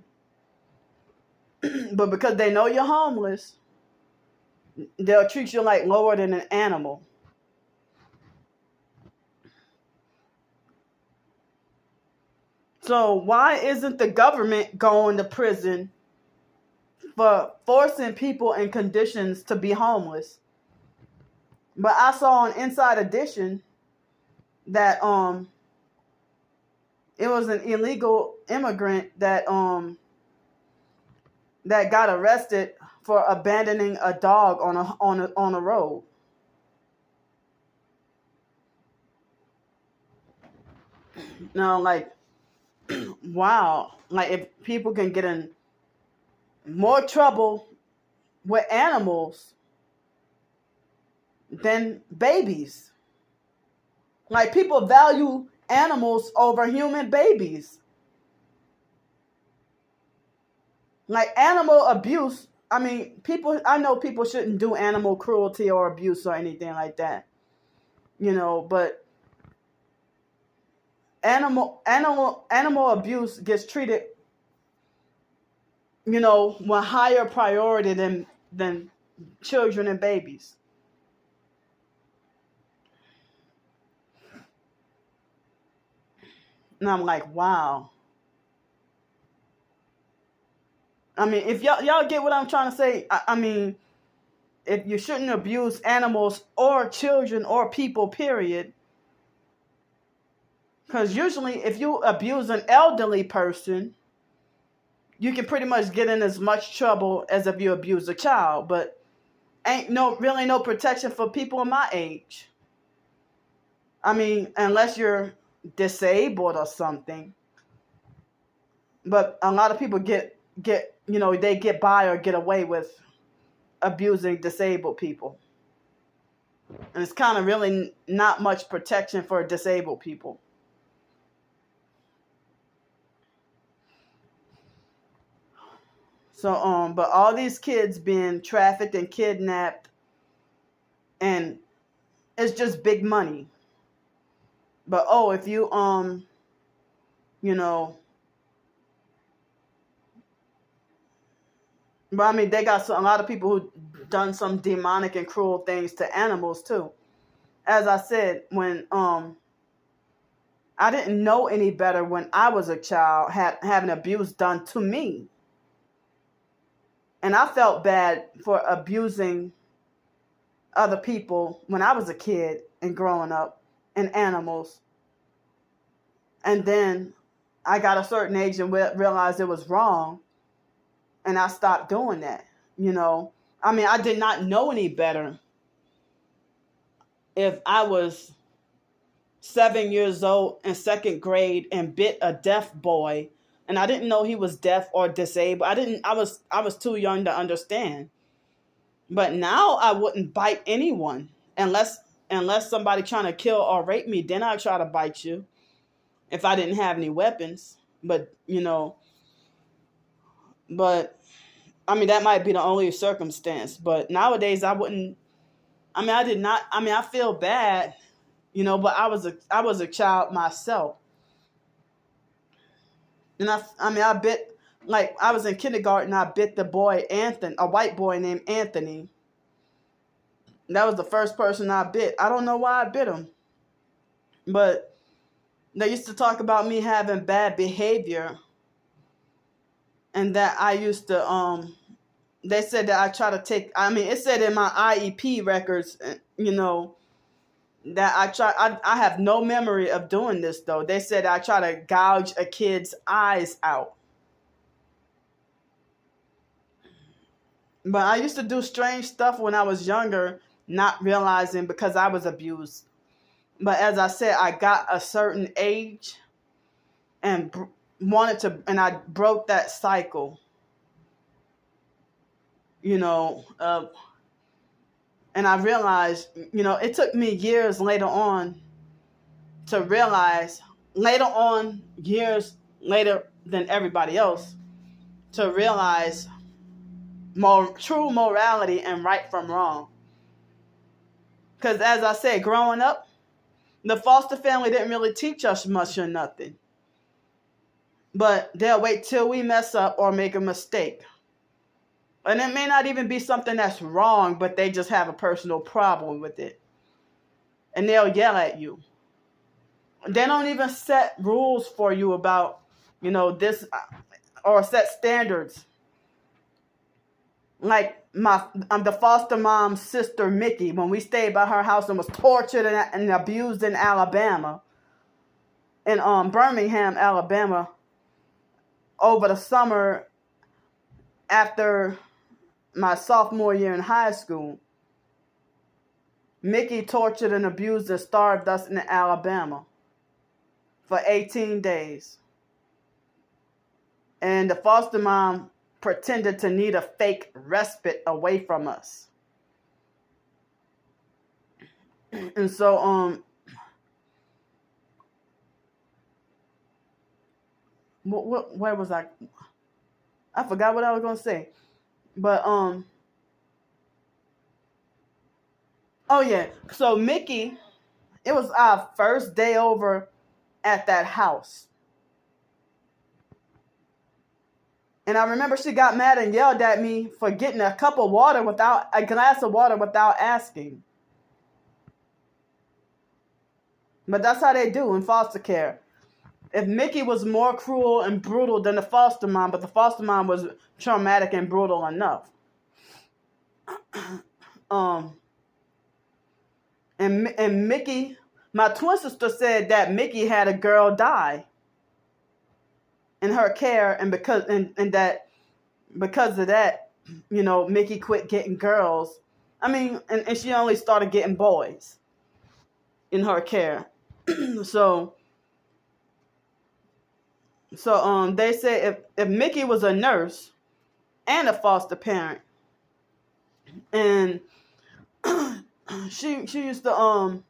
But because they know you're homeless, they'll treat you like lower than an animal. So why isn't the government going to prison for forcing people in conditions to be homeless? But I saw on Inside Edition that it was an illegal immigrant that got arrested for abandoning a dog on a road. Now, like, wow, like if people can get in more trouble with animals than babies. Like, people value animals over human babies. Like, animal abuse, I mean, I know people shouldn't do animal cruelty or abuse or anything like that, but animal abuse gets treated, with higher priority than children and babies. And I'm like, wow. I mean, if y'all get what I'm trying to say, I mean, if you shouldn't abuse animals or children or people, period. Because usually if you abuse an elderly person, you can pretty much get in as much trouble as if you abuse a child. But ain't really no protection for people in my age. I mean, unless you're disabled or something. But a lot of people get they get by or get away with abusing disabled people. And it's kind of really not much protection for disabled people. So, but all these kids being trafficked and kidnapped, and it's just big money. But if you but I mean, they got a lot of people who done some demonic and cruel things to animals too. As I said, when I didn't know any better when I was a child, having abuse done to me. And I felt bad for abusing other people when I was a kid and growing up, and animals. And then I got a certain age and realized it was wrong. And I stopped doing that, I mean, I did not know any better. If I was 7 years old in second grade and bit a deaf boy, and I didn't know he was deaf or disabled. I was too young to understand. But now I wouldn't bite anyone unless somebody trying to kill or rape me. Then I'd try to bite you if I didn't have any weapons. But, but I mean, that might be the only circumstance. But nowadays I wouldn't. I mean, I did not. I mean, I feel bad, but I was a child myself. And I bit, like, I was in kindergarten, I bit the boy Anthony, a white boy named Anthony. That was the first person I bit. I don't know why I bit him. But they used to talk about me having bad behavior. And that I used to, they said that I try to take, I mean, it said in my IEP records, that I have no memory of doing this, though. They said I try to gouge a kid's eyes out. But I used to do strange stuff when I was younger, not realizing because I was abused. But as I said, I got a certain age and and I broke that cycle, and I realized, it took me years later on to realize, years later than everybody else, to realize true morality and right from wrong. Because as I said, growing up, the foster family didn't really teach us much or nothing. But they'll wait till we mess up or make a mistake. And it may not even be something that's wrong, but they just have a personal problem with it. And they'll yell at you. They don't even set rules for you about, this, or set standards. Like the foster mom's sister, Mickey, when we stayed by her house and was tortured and abused in Alabama. in Birmingham, Alabama, over the summer after my sophomore year in high school. Mickey tortured and abused and starved us in Alabama for 18 days. And the foster mom pretended to need a fake respite away from us. And so, where was I? I forgot what I was going to say. But, oh yeah. So Mickey, it was our first day over at that house. And I remember she got mad and yelled at me for getting a glass of water without asking. But that's how they do in foster care. If Mickey was more cruel and brutal than the foster mom, but the foster mom was traumatic and brutal enough. And Mickey, my twin sister said that Mickey had a girl die in her care, and because of that, Mickey quit getting girls. I mean, and she only started getting boys in her care. So they say if Mickey was a nurse and a foster parent, and she used to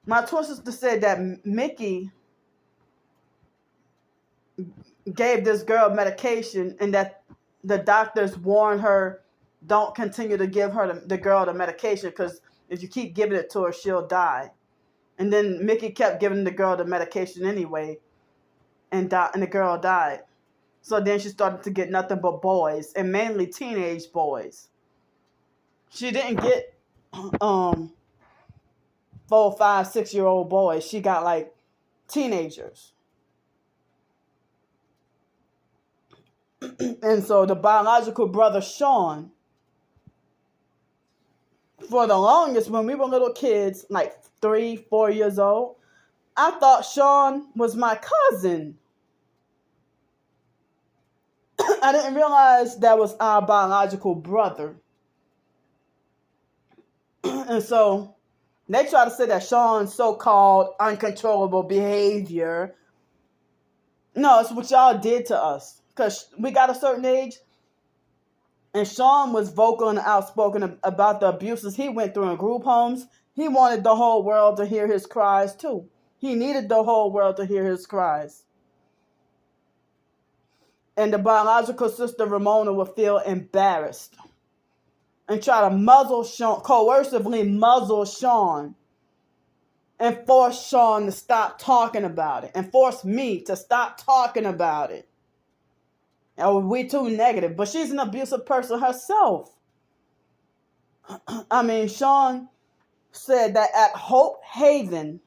my twin sister said that Mickey gave this girl medication, and that the doctors warned her, don't continue to give her the girl the medication, because if you keep giving it to her, she'll die. And then Mickey kept giving the girl the medication anyway, and the girl died. So then she started to get nothing but boys, and mainly teenage boys. She didn't get 4, 5, 6-year-old boys. She got like teenagers. And so the biological brother Sean, for the longest, when we were little kids, like 3, 4 years old, I thought Sean was my cousin. I didn't realize that was our biological brother. And so they try to say that Sean's so-called uncontrollable behavior, no, it's what y'all did to us. Because we got a certain age, and Sean was vocal and outspoken about the abuses he went through in group homes. He wanted the whole world to hear his cries too. He needed the whole world to hear his cries. And the biological sister Ramona would feel embarrassed and try to muzzle Sean, coercively muzzle Sean, and force Sean to stop talking about it, and force me to stop talking about it. Oh, we too negative. But she's an abusive person herself. I mean, Sean said that at Hope Haven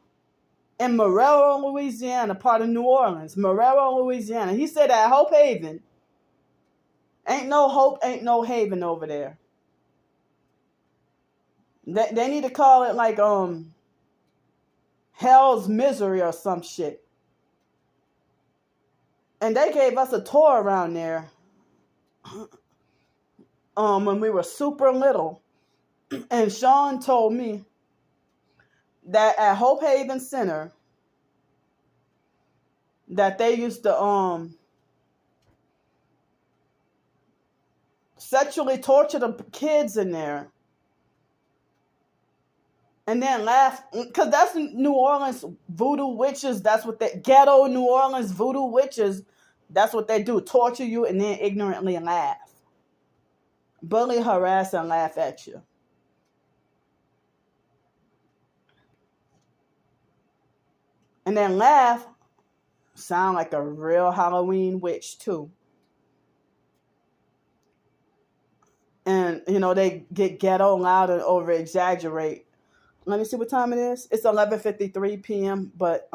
in Marrero, Louisiana, part of New Orleans, Marrero, Louisiana. He said at Hope Haven, ain't no hope, ain't no haven over there. They need to call it like Hell's Misery or some shit. And they gave us a tour around there when we were super little. And Sean told me that at Hope Haven Center, that they used to sexually torture the kids in there. And then laugh, because that's New Orleans voodoo witches. That's what they, ghetto New Orleans voodoo witches, that's what they do. Torture you and then ignorantly laugh. Bully, harass, and laugh at you. And then laugh, sound like a real Halloween witch too. And, they get ghetto, loud, and over-exaggerate. Let me see what time it is. It's 11:53 p.m. But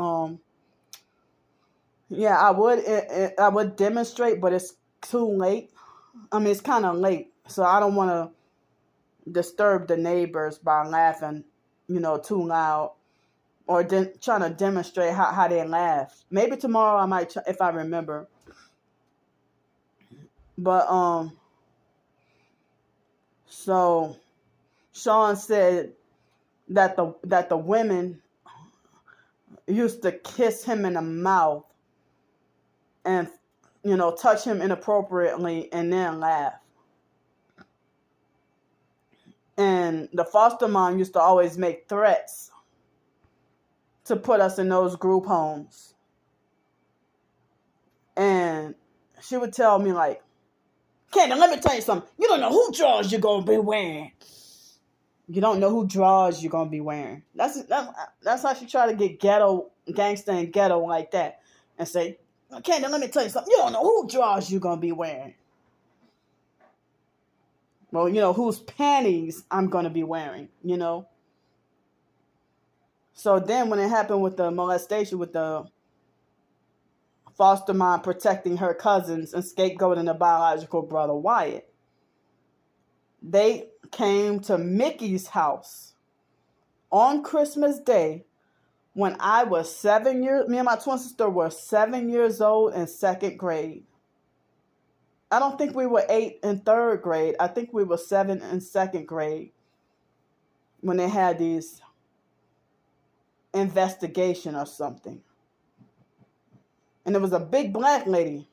yeah, I would demonstrate, but it's too late. I mean, it's kind of late, so I don't want to disturb the neighbors by laughing, too loud. or trying to demonstrate how they laugh. Maybe tomorrow I might, if I remember. But so Sean said that the women used to kiss him in the mouth and touch him inappropriately and then laugh. And the foster mom used to always make threats to put us in those group homes. And she would tell me, like, Candy, let me tell you something. You don't know who drawers you're going to be wearing. You don't know who drawers you're going to be wearing. That's how she tried to get ghetto, gangster and ghetto like that. And say, Candy, let me tell you something. You don't know who drawers you're going to be wearing. Well, whose panties I'm going to be wearing, So then when it happened with the molestation, with the foster mom protecting her cousins and scapegoating the biological brother Wyatt, they came to Mickey's house on Christmas Day when I was 7 years, me and my twin sister were 7 years old in second grade. I don't think we were 8 in third grade. I think we were 7 in second grade when they had these investigation or something. And there was a big black lady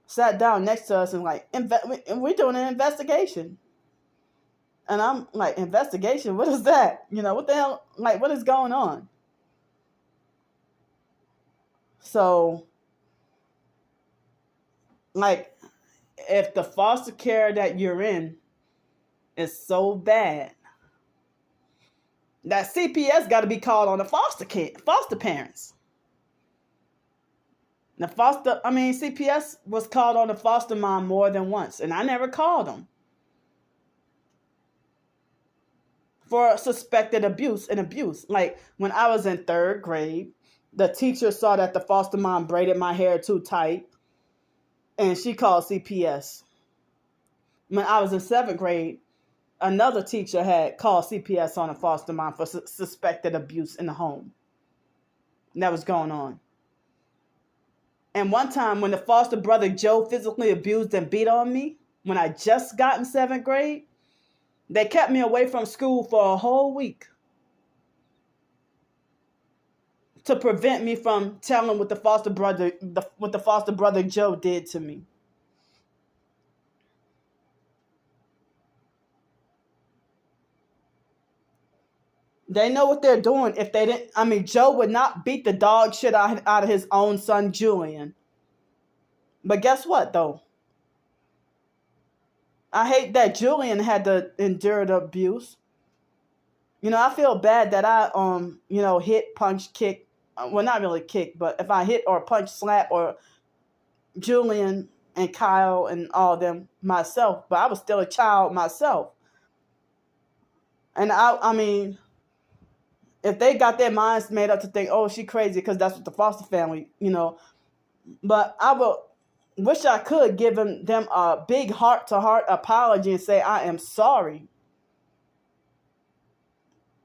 sat down next to us and like, we're doing an investigation. And I'm like, investigation? What is that? What the hell? Like, what is going on? So, like, if the foster care that you're in is so bad, that CPS got to be called on the foster parents. CPS was called on the foster mom more than once, and I never called them for suspected abuse and abuse. Like, when I was in third grade, the teacher saw that the foster mom braided my hair too tight, and she called CPS. When I was in seventh grade, another teacher had called CPS on a foster mom for suspected abuse in the home. That was going on. And one time when the foster brother Joe physically abused and beat on me, when I just got in seventh grade, they kept me away from school for a whole week to prevent me from telling what the foster brother Joe did to me. They know what they're doing. If they didn't, Joe would not beat the dog shit out of his own son, Julian. But guess what, though? I hate that Julian had to endure the abuse. I feel bad that I, hit, punch, kick. Well, not really kick, but if I hit or punch, slap, or Julian and Kyle and all of them myself. But I was still a child myself. And if they got their minds made up to think, oh, she crazy because that's what the foster family, But I will wish I could give them a big heart-to-heart apology and say, I am sorry.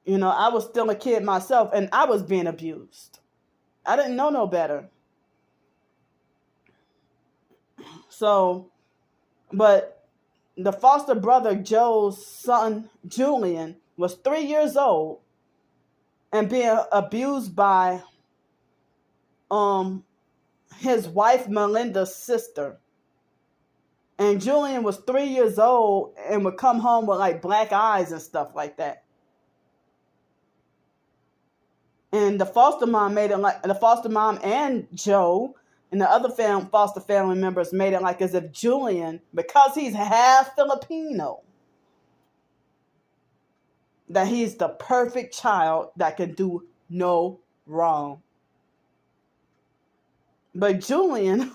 I was still a kid myself, and I was being abused. I didn't know no better. So, but the foster brother Joe's son, Julian, was 3 years old and being abused by his wife Melinda's sister. And Julian was 3 years old and would come home with like black eyes and stuff like that. And the foster mom and Joe and the other foster family members made it like as if Julian, because he's half Filipino, that he's the perfect child that can do no wrong. But Julian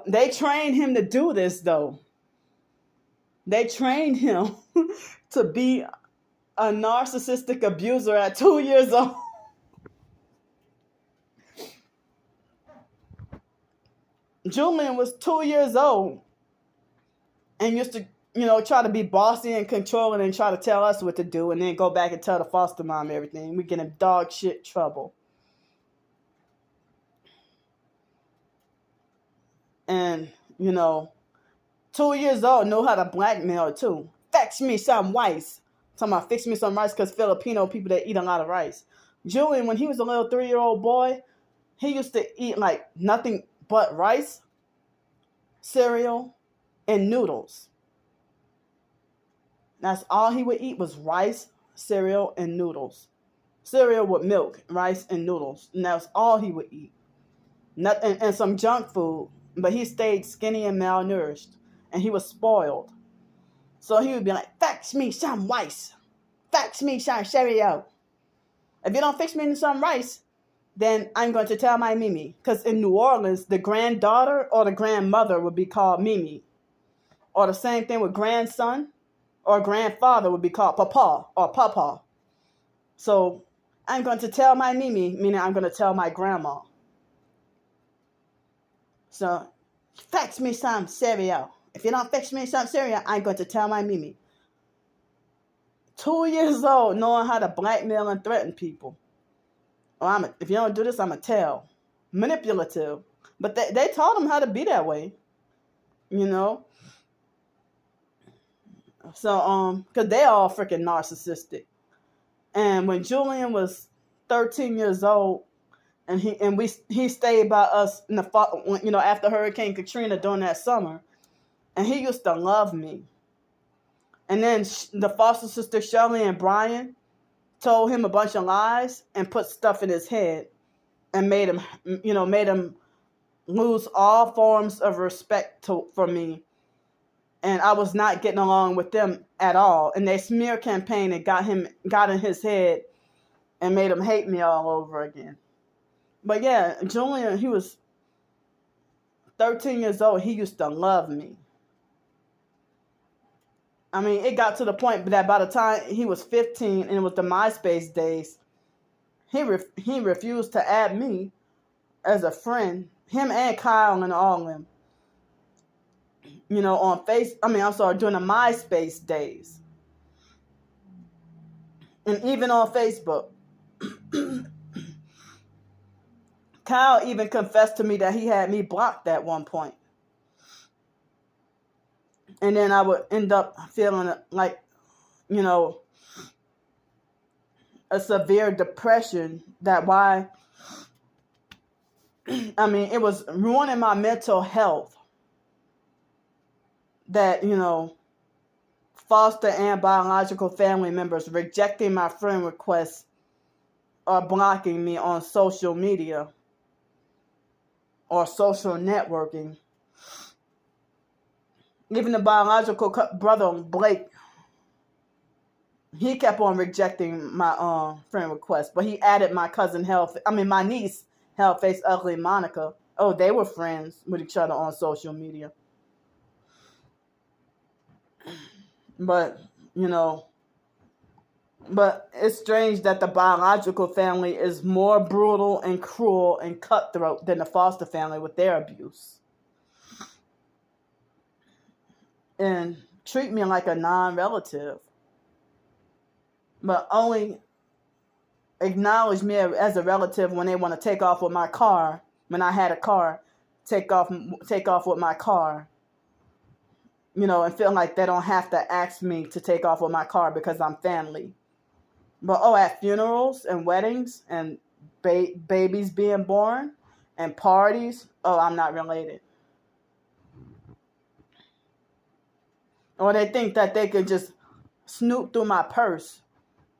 they trained him to do this, though. They trained him to be a narcissistic abuser at 2 years old. Julian was 2 years old and used to try to be bossy and controlling and try to tell us what to do, and then go back and tell the foster mom everything. We get in dog shit trouble. And, 2 years old, know how to blackmail too. Fetch me some rice. Talking about fix me some rice because Filipino people, that eat a lot of rice. Julian, when he was a little 3-year-old boy, he used to eat like nothing but rice, cereal, and noodles. That's all he would eat was rice, cereal, and noodles. Cereal with milk, rice, and noodles. And that's all he would eat. Nothing, and some junk food. But he stayed skinny and malnourished. And he was spoiled. So he would be like, fetch me some rice. Fetch me some cereal. If you don't fix me some rice, then I'm going to tell my Mimi. Because in New Orleans, the granddaughter or the grandmother would be called Mimi. Or the same thing with grandson or grandfather would be called Papa or Papa. So I'm going to tell my Mimi, meaning I'm going to tell my grandma. So fetch me some cereal. If you don't fetch me some cereal, I'm going to tell my Mimi. 2 years old, knowing how to blackmail and threaten people. If you don't do this, I'm going to tell. Manipulative. But they taught him how to be that way. So, because they all freaking narcissistic. And when Julian was 13 years old, and he stayed by us in the fall, after Hurricane Katrina during that summer, and he used to love me. And then the foster sister Shirley and Brian told him a bunch of lies and put stuff in his head and made him lose all forms of respect for me. And I was not getting along with them at all. And they smear campaign and got in his head and made him hate me all over again. But yeah, Julian, he was 13 years old. He used to love me. I mean, it got to the point that by the time he was 15 and it was the MySpace days, he refused to add me as a friend. Him and Kyle and all of them. During the MySpace days. And even on Facebook. Kyle even confessed to me that he had me blocked at one point. And then I would end up feeling like, a severe depression it was ruining my mental health that, foster and biological family members rejecting my friend requests or blocking me on social media or social networking. Even the biological brother, Blake, he kept on rejecting my friend request. But he added my niece, Hellface Ugly Monica. Oh, they were friends with each other on social media. But, but it's strange that the biological family is more brutal and cruel and cutthroat than the foster family with their abuse. And treat me like a non-relative. But only acknowledge me as a relative when they want to take off with my car. When I had a car, take off with my car. And feel like they don't have to ask me to take off with my car because I'm family. But at funerals and weddings and babies being born and parties, I'm not related. Or they think that they could just snoop through my purse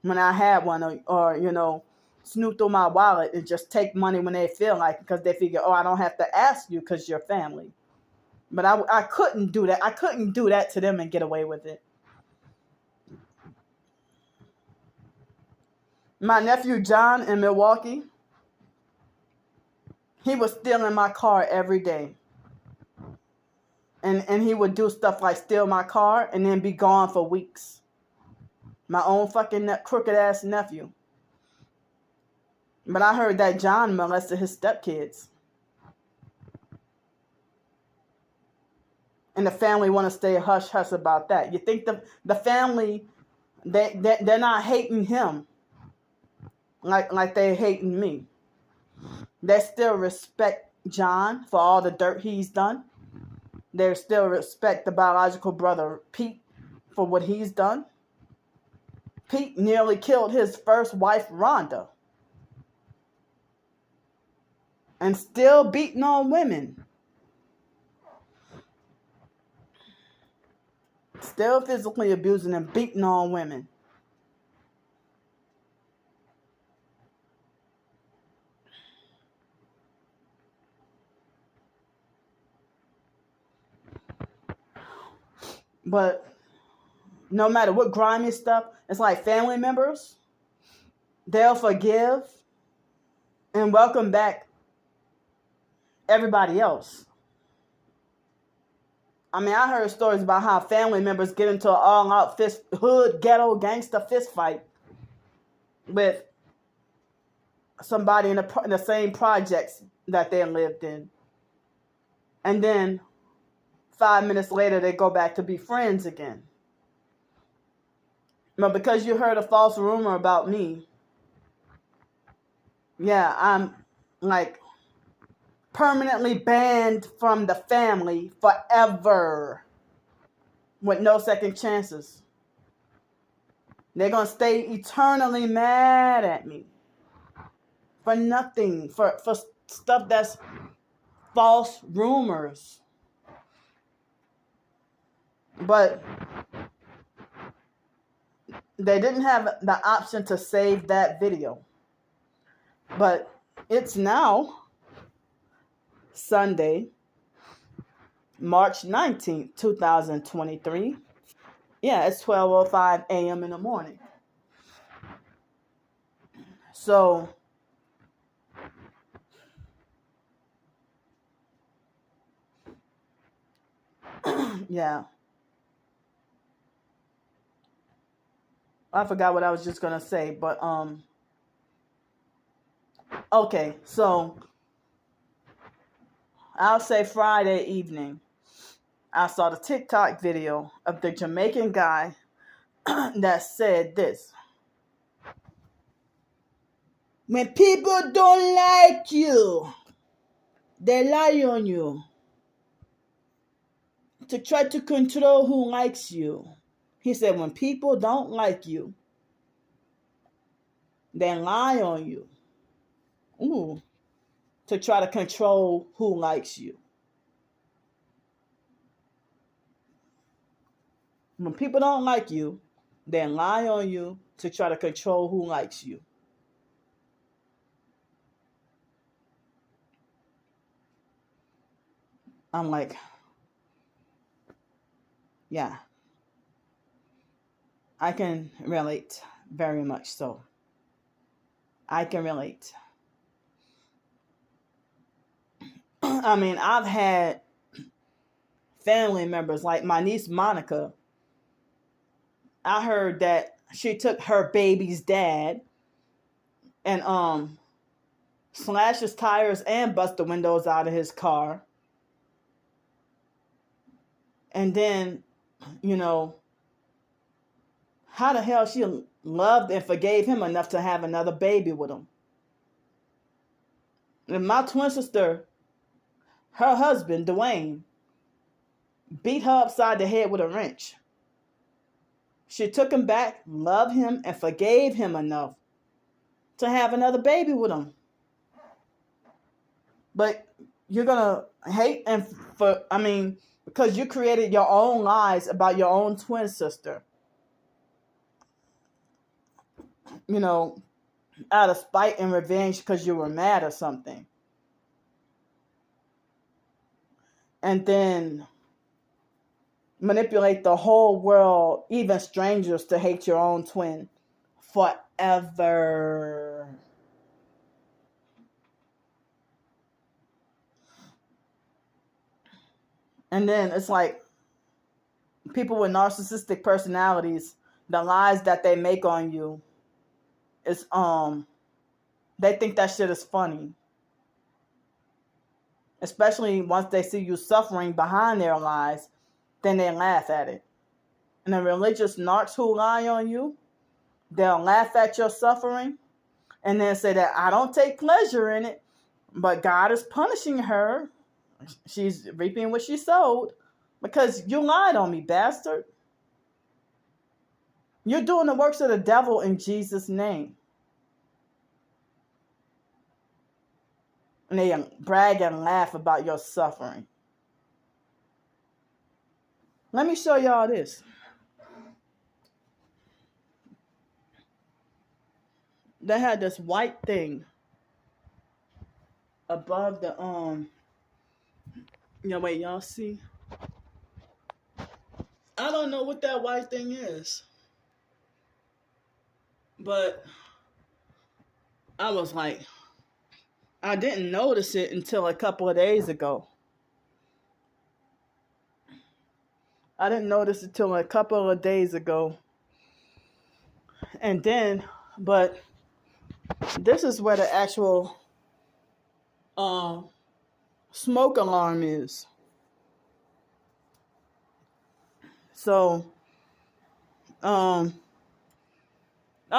when I had one, or snoop through my wallet and just take money when they feel like it because they figure, I don't have to ask you because you're family. But I couldn't do that. I couldn't do that to them and get away with it. My nephew John in Milwaukee, he was stealing my car every day. And he would do stuff like steal my car and then be gone for weeks. My own fucking crooked ass nephew. But I heard that John molested his stepkids. And the family want to stay hush hush about that. You think the family, they're not hating him like they're hating me. They still respect John for all the dirt he's done. They still respect the biological brother Pete for what he's done. Pete nearly killed his first wife, Rhonda. And still beating on women. Still physically abusing and beating on women. But no matter what grimy stuff, it's like family members, they'll forgive and welcome back everybody else. I mean, I heard stories about how family members get into an all-out hood, ghetto, gangster fist fight with somebody in the same projects that they lived in. And then 5 minutes later, they go back to be friends again. But because you heard a false rumor about me, yeah, I'm like permanently banned from the family forever with no second chances. They're going to stay eternally mad at me for nothing, for stuff that's false rumors. But they didn't have the option to save that video. But it's now Sunday, March 19th, 2023. Yeah, it's 12:05 a.m. in the morning. So, yeah. I forgot what I was just going to say, but, okay, so I'll say Friday evening, I saw the TikTok video of the Jamaican guy that said this. When people don't like you, they lie on you to try to control who likes you. He said when people don't like you, they lie on you. Ooh, to try to control who likes you. When people don't like you, they lie on you to try to control who likes you. I'm like, yeah, I can relate very much so. I can relate. I mean, I've had family members like my niece Monica. I heard that she took her baby's dad and slashed his tires and bust the windows out of his car. And then, you know, how the hell she loved and forgave him enough to have another baby with him. And my twin sister, her husband, Dwayne, beat her upside the head with a wrench. She took him back, loved him, and forgave him enough to have another baby with him. But you're going to hate because you created your own lies about your own twin sister. You know, out of spite and revenge because you were mad or something. And then manipulate the whole world, even strangers, to hate your own twin forever. And then it's like people with narcissistic personalities, the lies that they make on you is they think that shit is funny. Especially once they see you suffering behind their lies, then they laugh at it. And the religious narcs who lie on you, they'll laugh at your suffering and then say that I don't take pleasure in it, but God is punishing her. She's reaping what she sowed because you lied on me, bastard. You're doing the works of the devil in Jesus' name. And they brag and laugh about your suffering. Let me show y'all this. They had this white thing above the wait, y'all see? I don't know what that white thing is. But I was like, I didn't notice it until a couple of days ago. I didn't notice it until a couple of days ago. And then, but this is where the actual smoke alarm is. So, I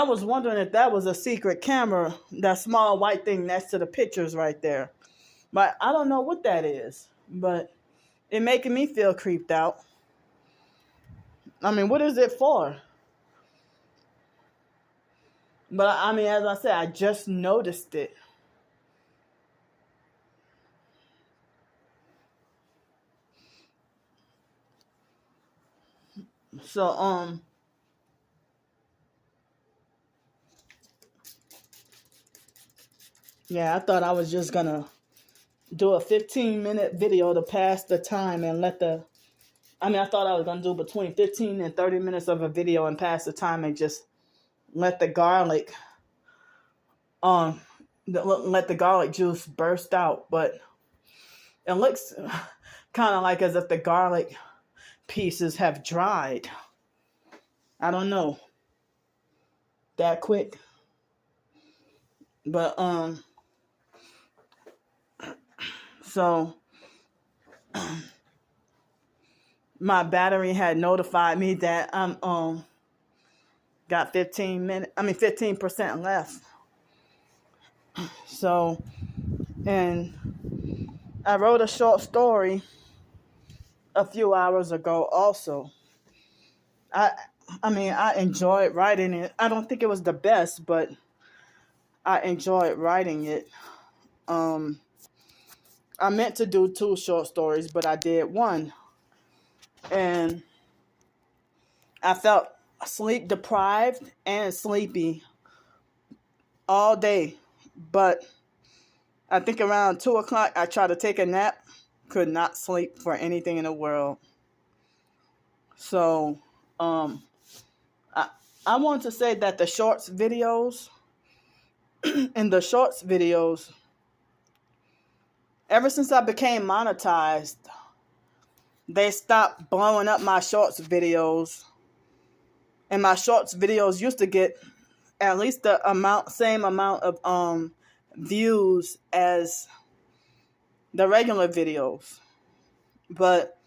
was wondering if that was a secret camera, that small white thing next to the pictures right there. But I don't know what that is. But it's making me feel creeped out. I mean, what is it for? But I mean, as I said, I just noticed it. So, yeah, I thought I was just gonna do a 15-minute video to pass the time and let I thought I was gonna do between 15 and 30 minutes of a video and pass the time and just let the garlic, let the garlic juice burst out. But it looks kind of like as if the garlic pieces have dried. I don't know. That quick. But, so my battery had notified me that I'm got 15% left. So, and I wrote a short story a few hours ago also. I enjoyed writing it. I don't think it was the best, but I enjoyed writing it. I meant to do 2 short stories, but I did 1. And I felt sleep deprived and sleepy all day. But I think around 2 o'clock, I tried to take a nap. Could not sleep for anything in the world. So, I want to say that the shorts videos, ever since I became monetized, they stopped blowing up my shorts videos. And my shorts videos used to get at least the same amount of views as the regular videos. But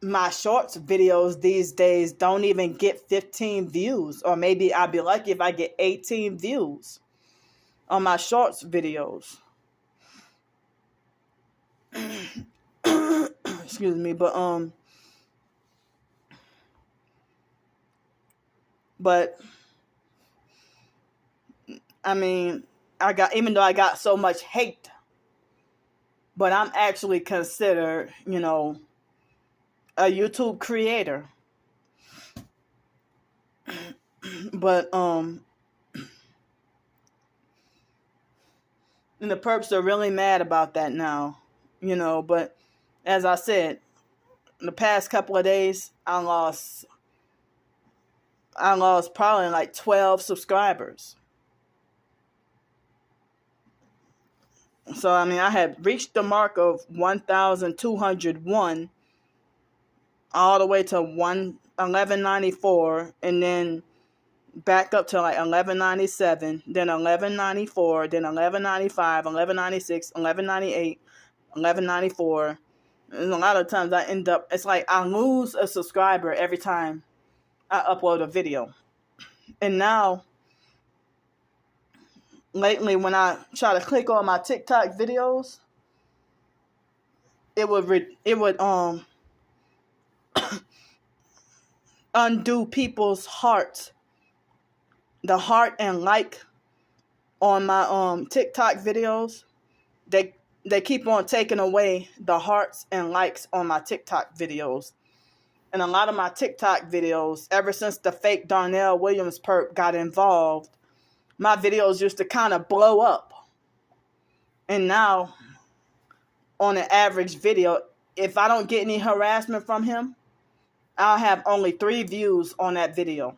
my shorts videos these days don't even get 15 views, or maybe I'll be lucky if I get 18 views on my shorts videos. Excuse me, but even though I got so much hate, but I'm actually considered, a YouTube creator. But and the perps are really mad about that now, but as I said, in the past couple of days, I lost probably like 12 subscribers. So, I had reached the mark of 1,201 all the way to 1194, and then back up to like 1197, then 1194, then 1195, 1196, 1198, 1194, And a lot of times I end up, it's like I lose a subscriber every time I upload a video. And now, lately, when I try to click on my TikTok videos, it would undo people's hearts, the heart and like on my TikTok videos. They keep on taking away the hearts and likes on my TikTok videos. And a lot of my TikTok videos, ever since the fake Darnell Williams perp got involved, my videos used to kind of blow up. And now, on an average video, if I don't get any harassment from him, I'll have only 3 views on that video.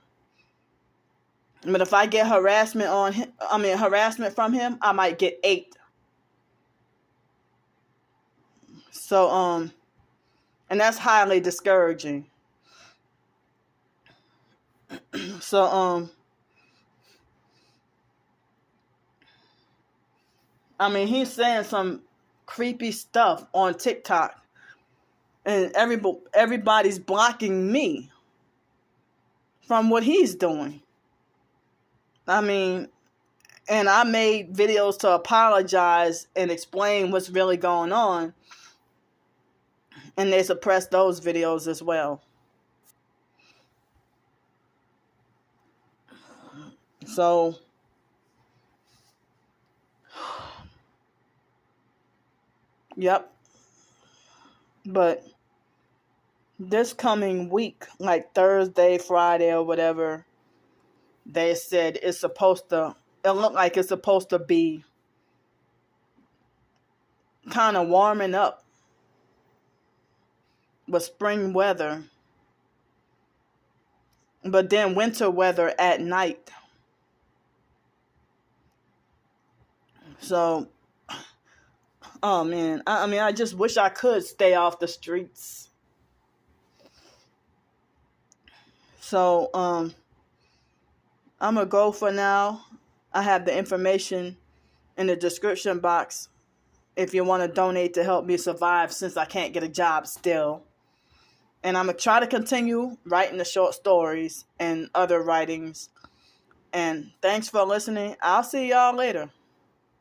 But if I get harassment from him, I might get 8. So, and that's highly discouraging. So, he's saying some creepy stuff on TikTok, and everybody's blocking me from what he's doing. And I made videos to apologize and explain what's really going on, and they suppressed those videos as well. So, yep. But this coming week, like Thursday, Friday, or whatever, they said it looked like it's supposed to be kind of warming up with spring weather, but then winter weather at night. So, oh man, I just wish I could stay off the streets. So, I'm gonna go for now. I have the information in the description box if you want to donate to help me survive, since I can't get a job still. And I'm gonna try to continue writing the short stories and other writings. And thanks for listening. I'll see y'all later.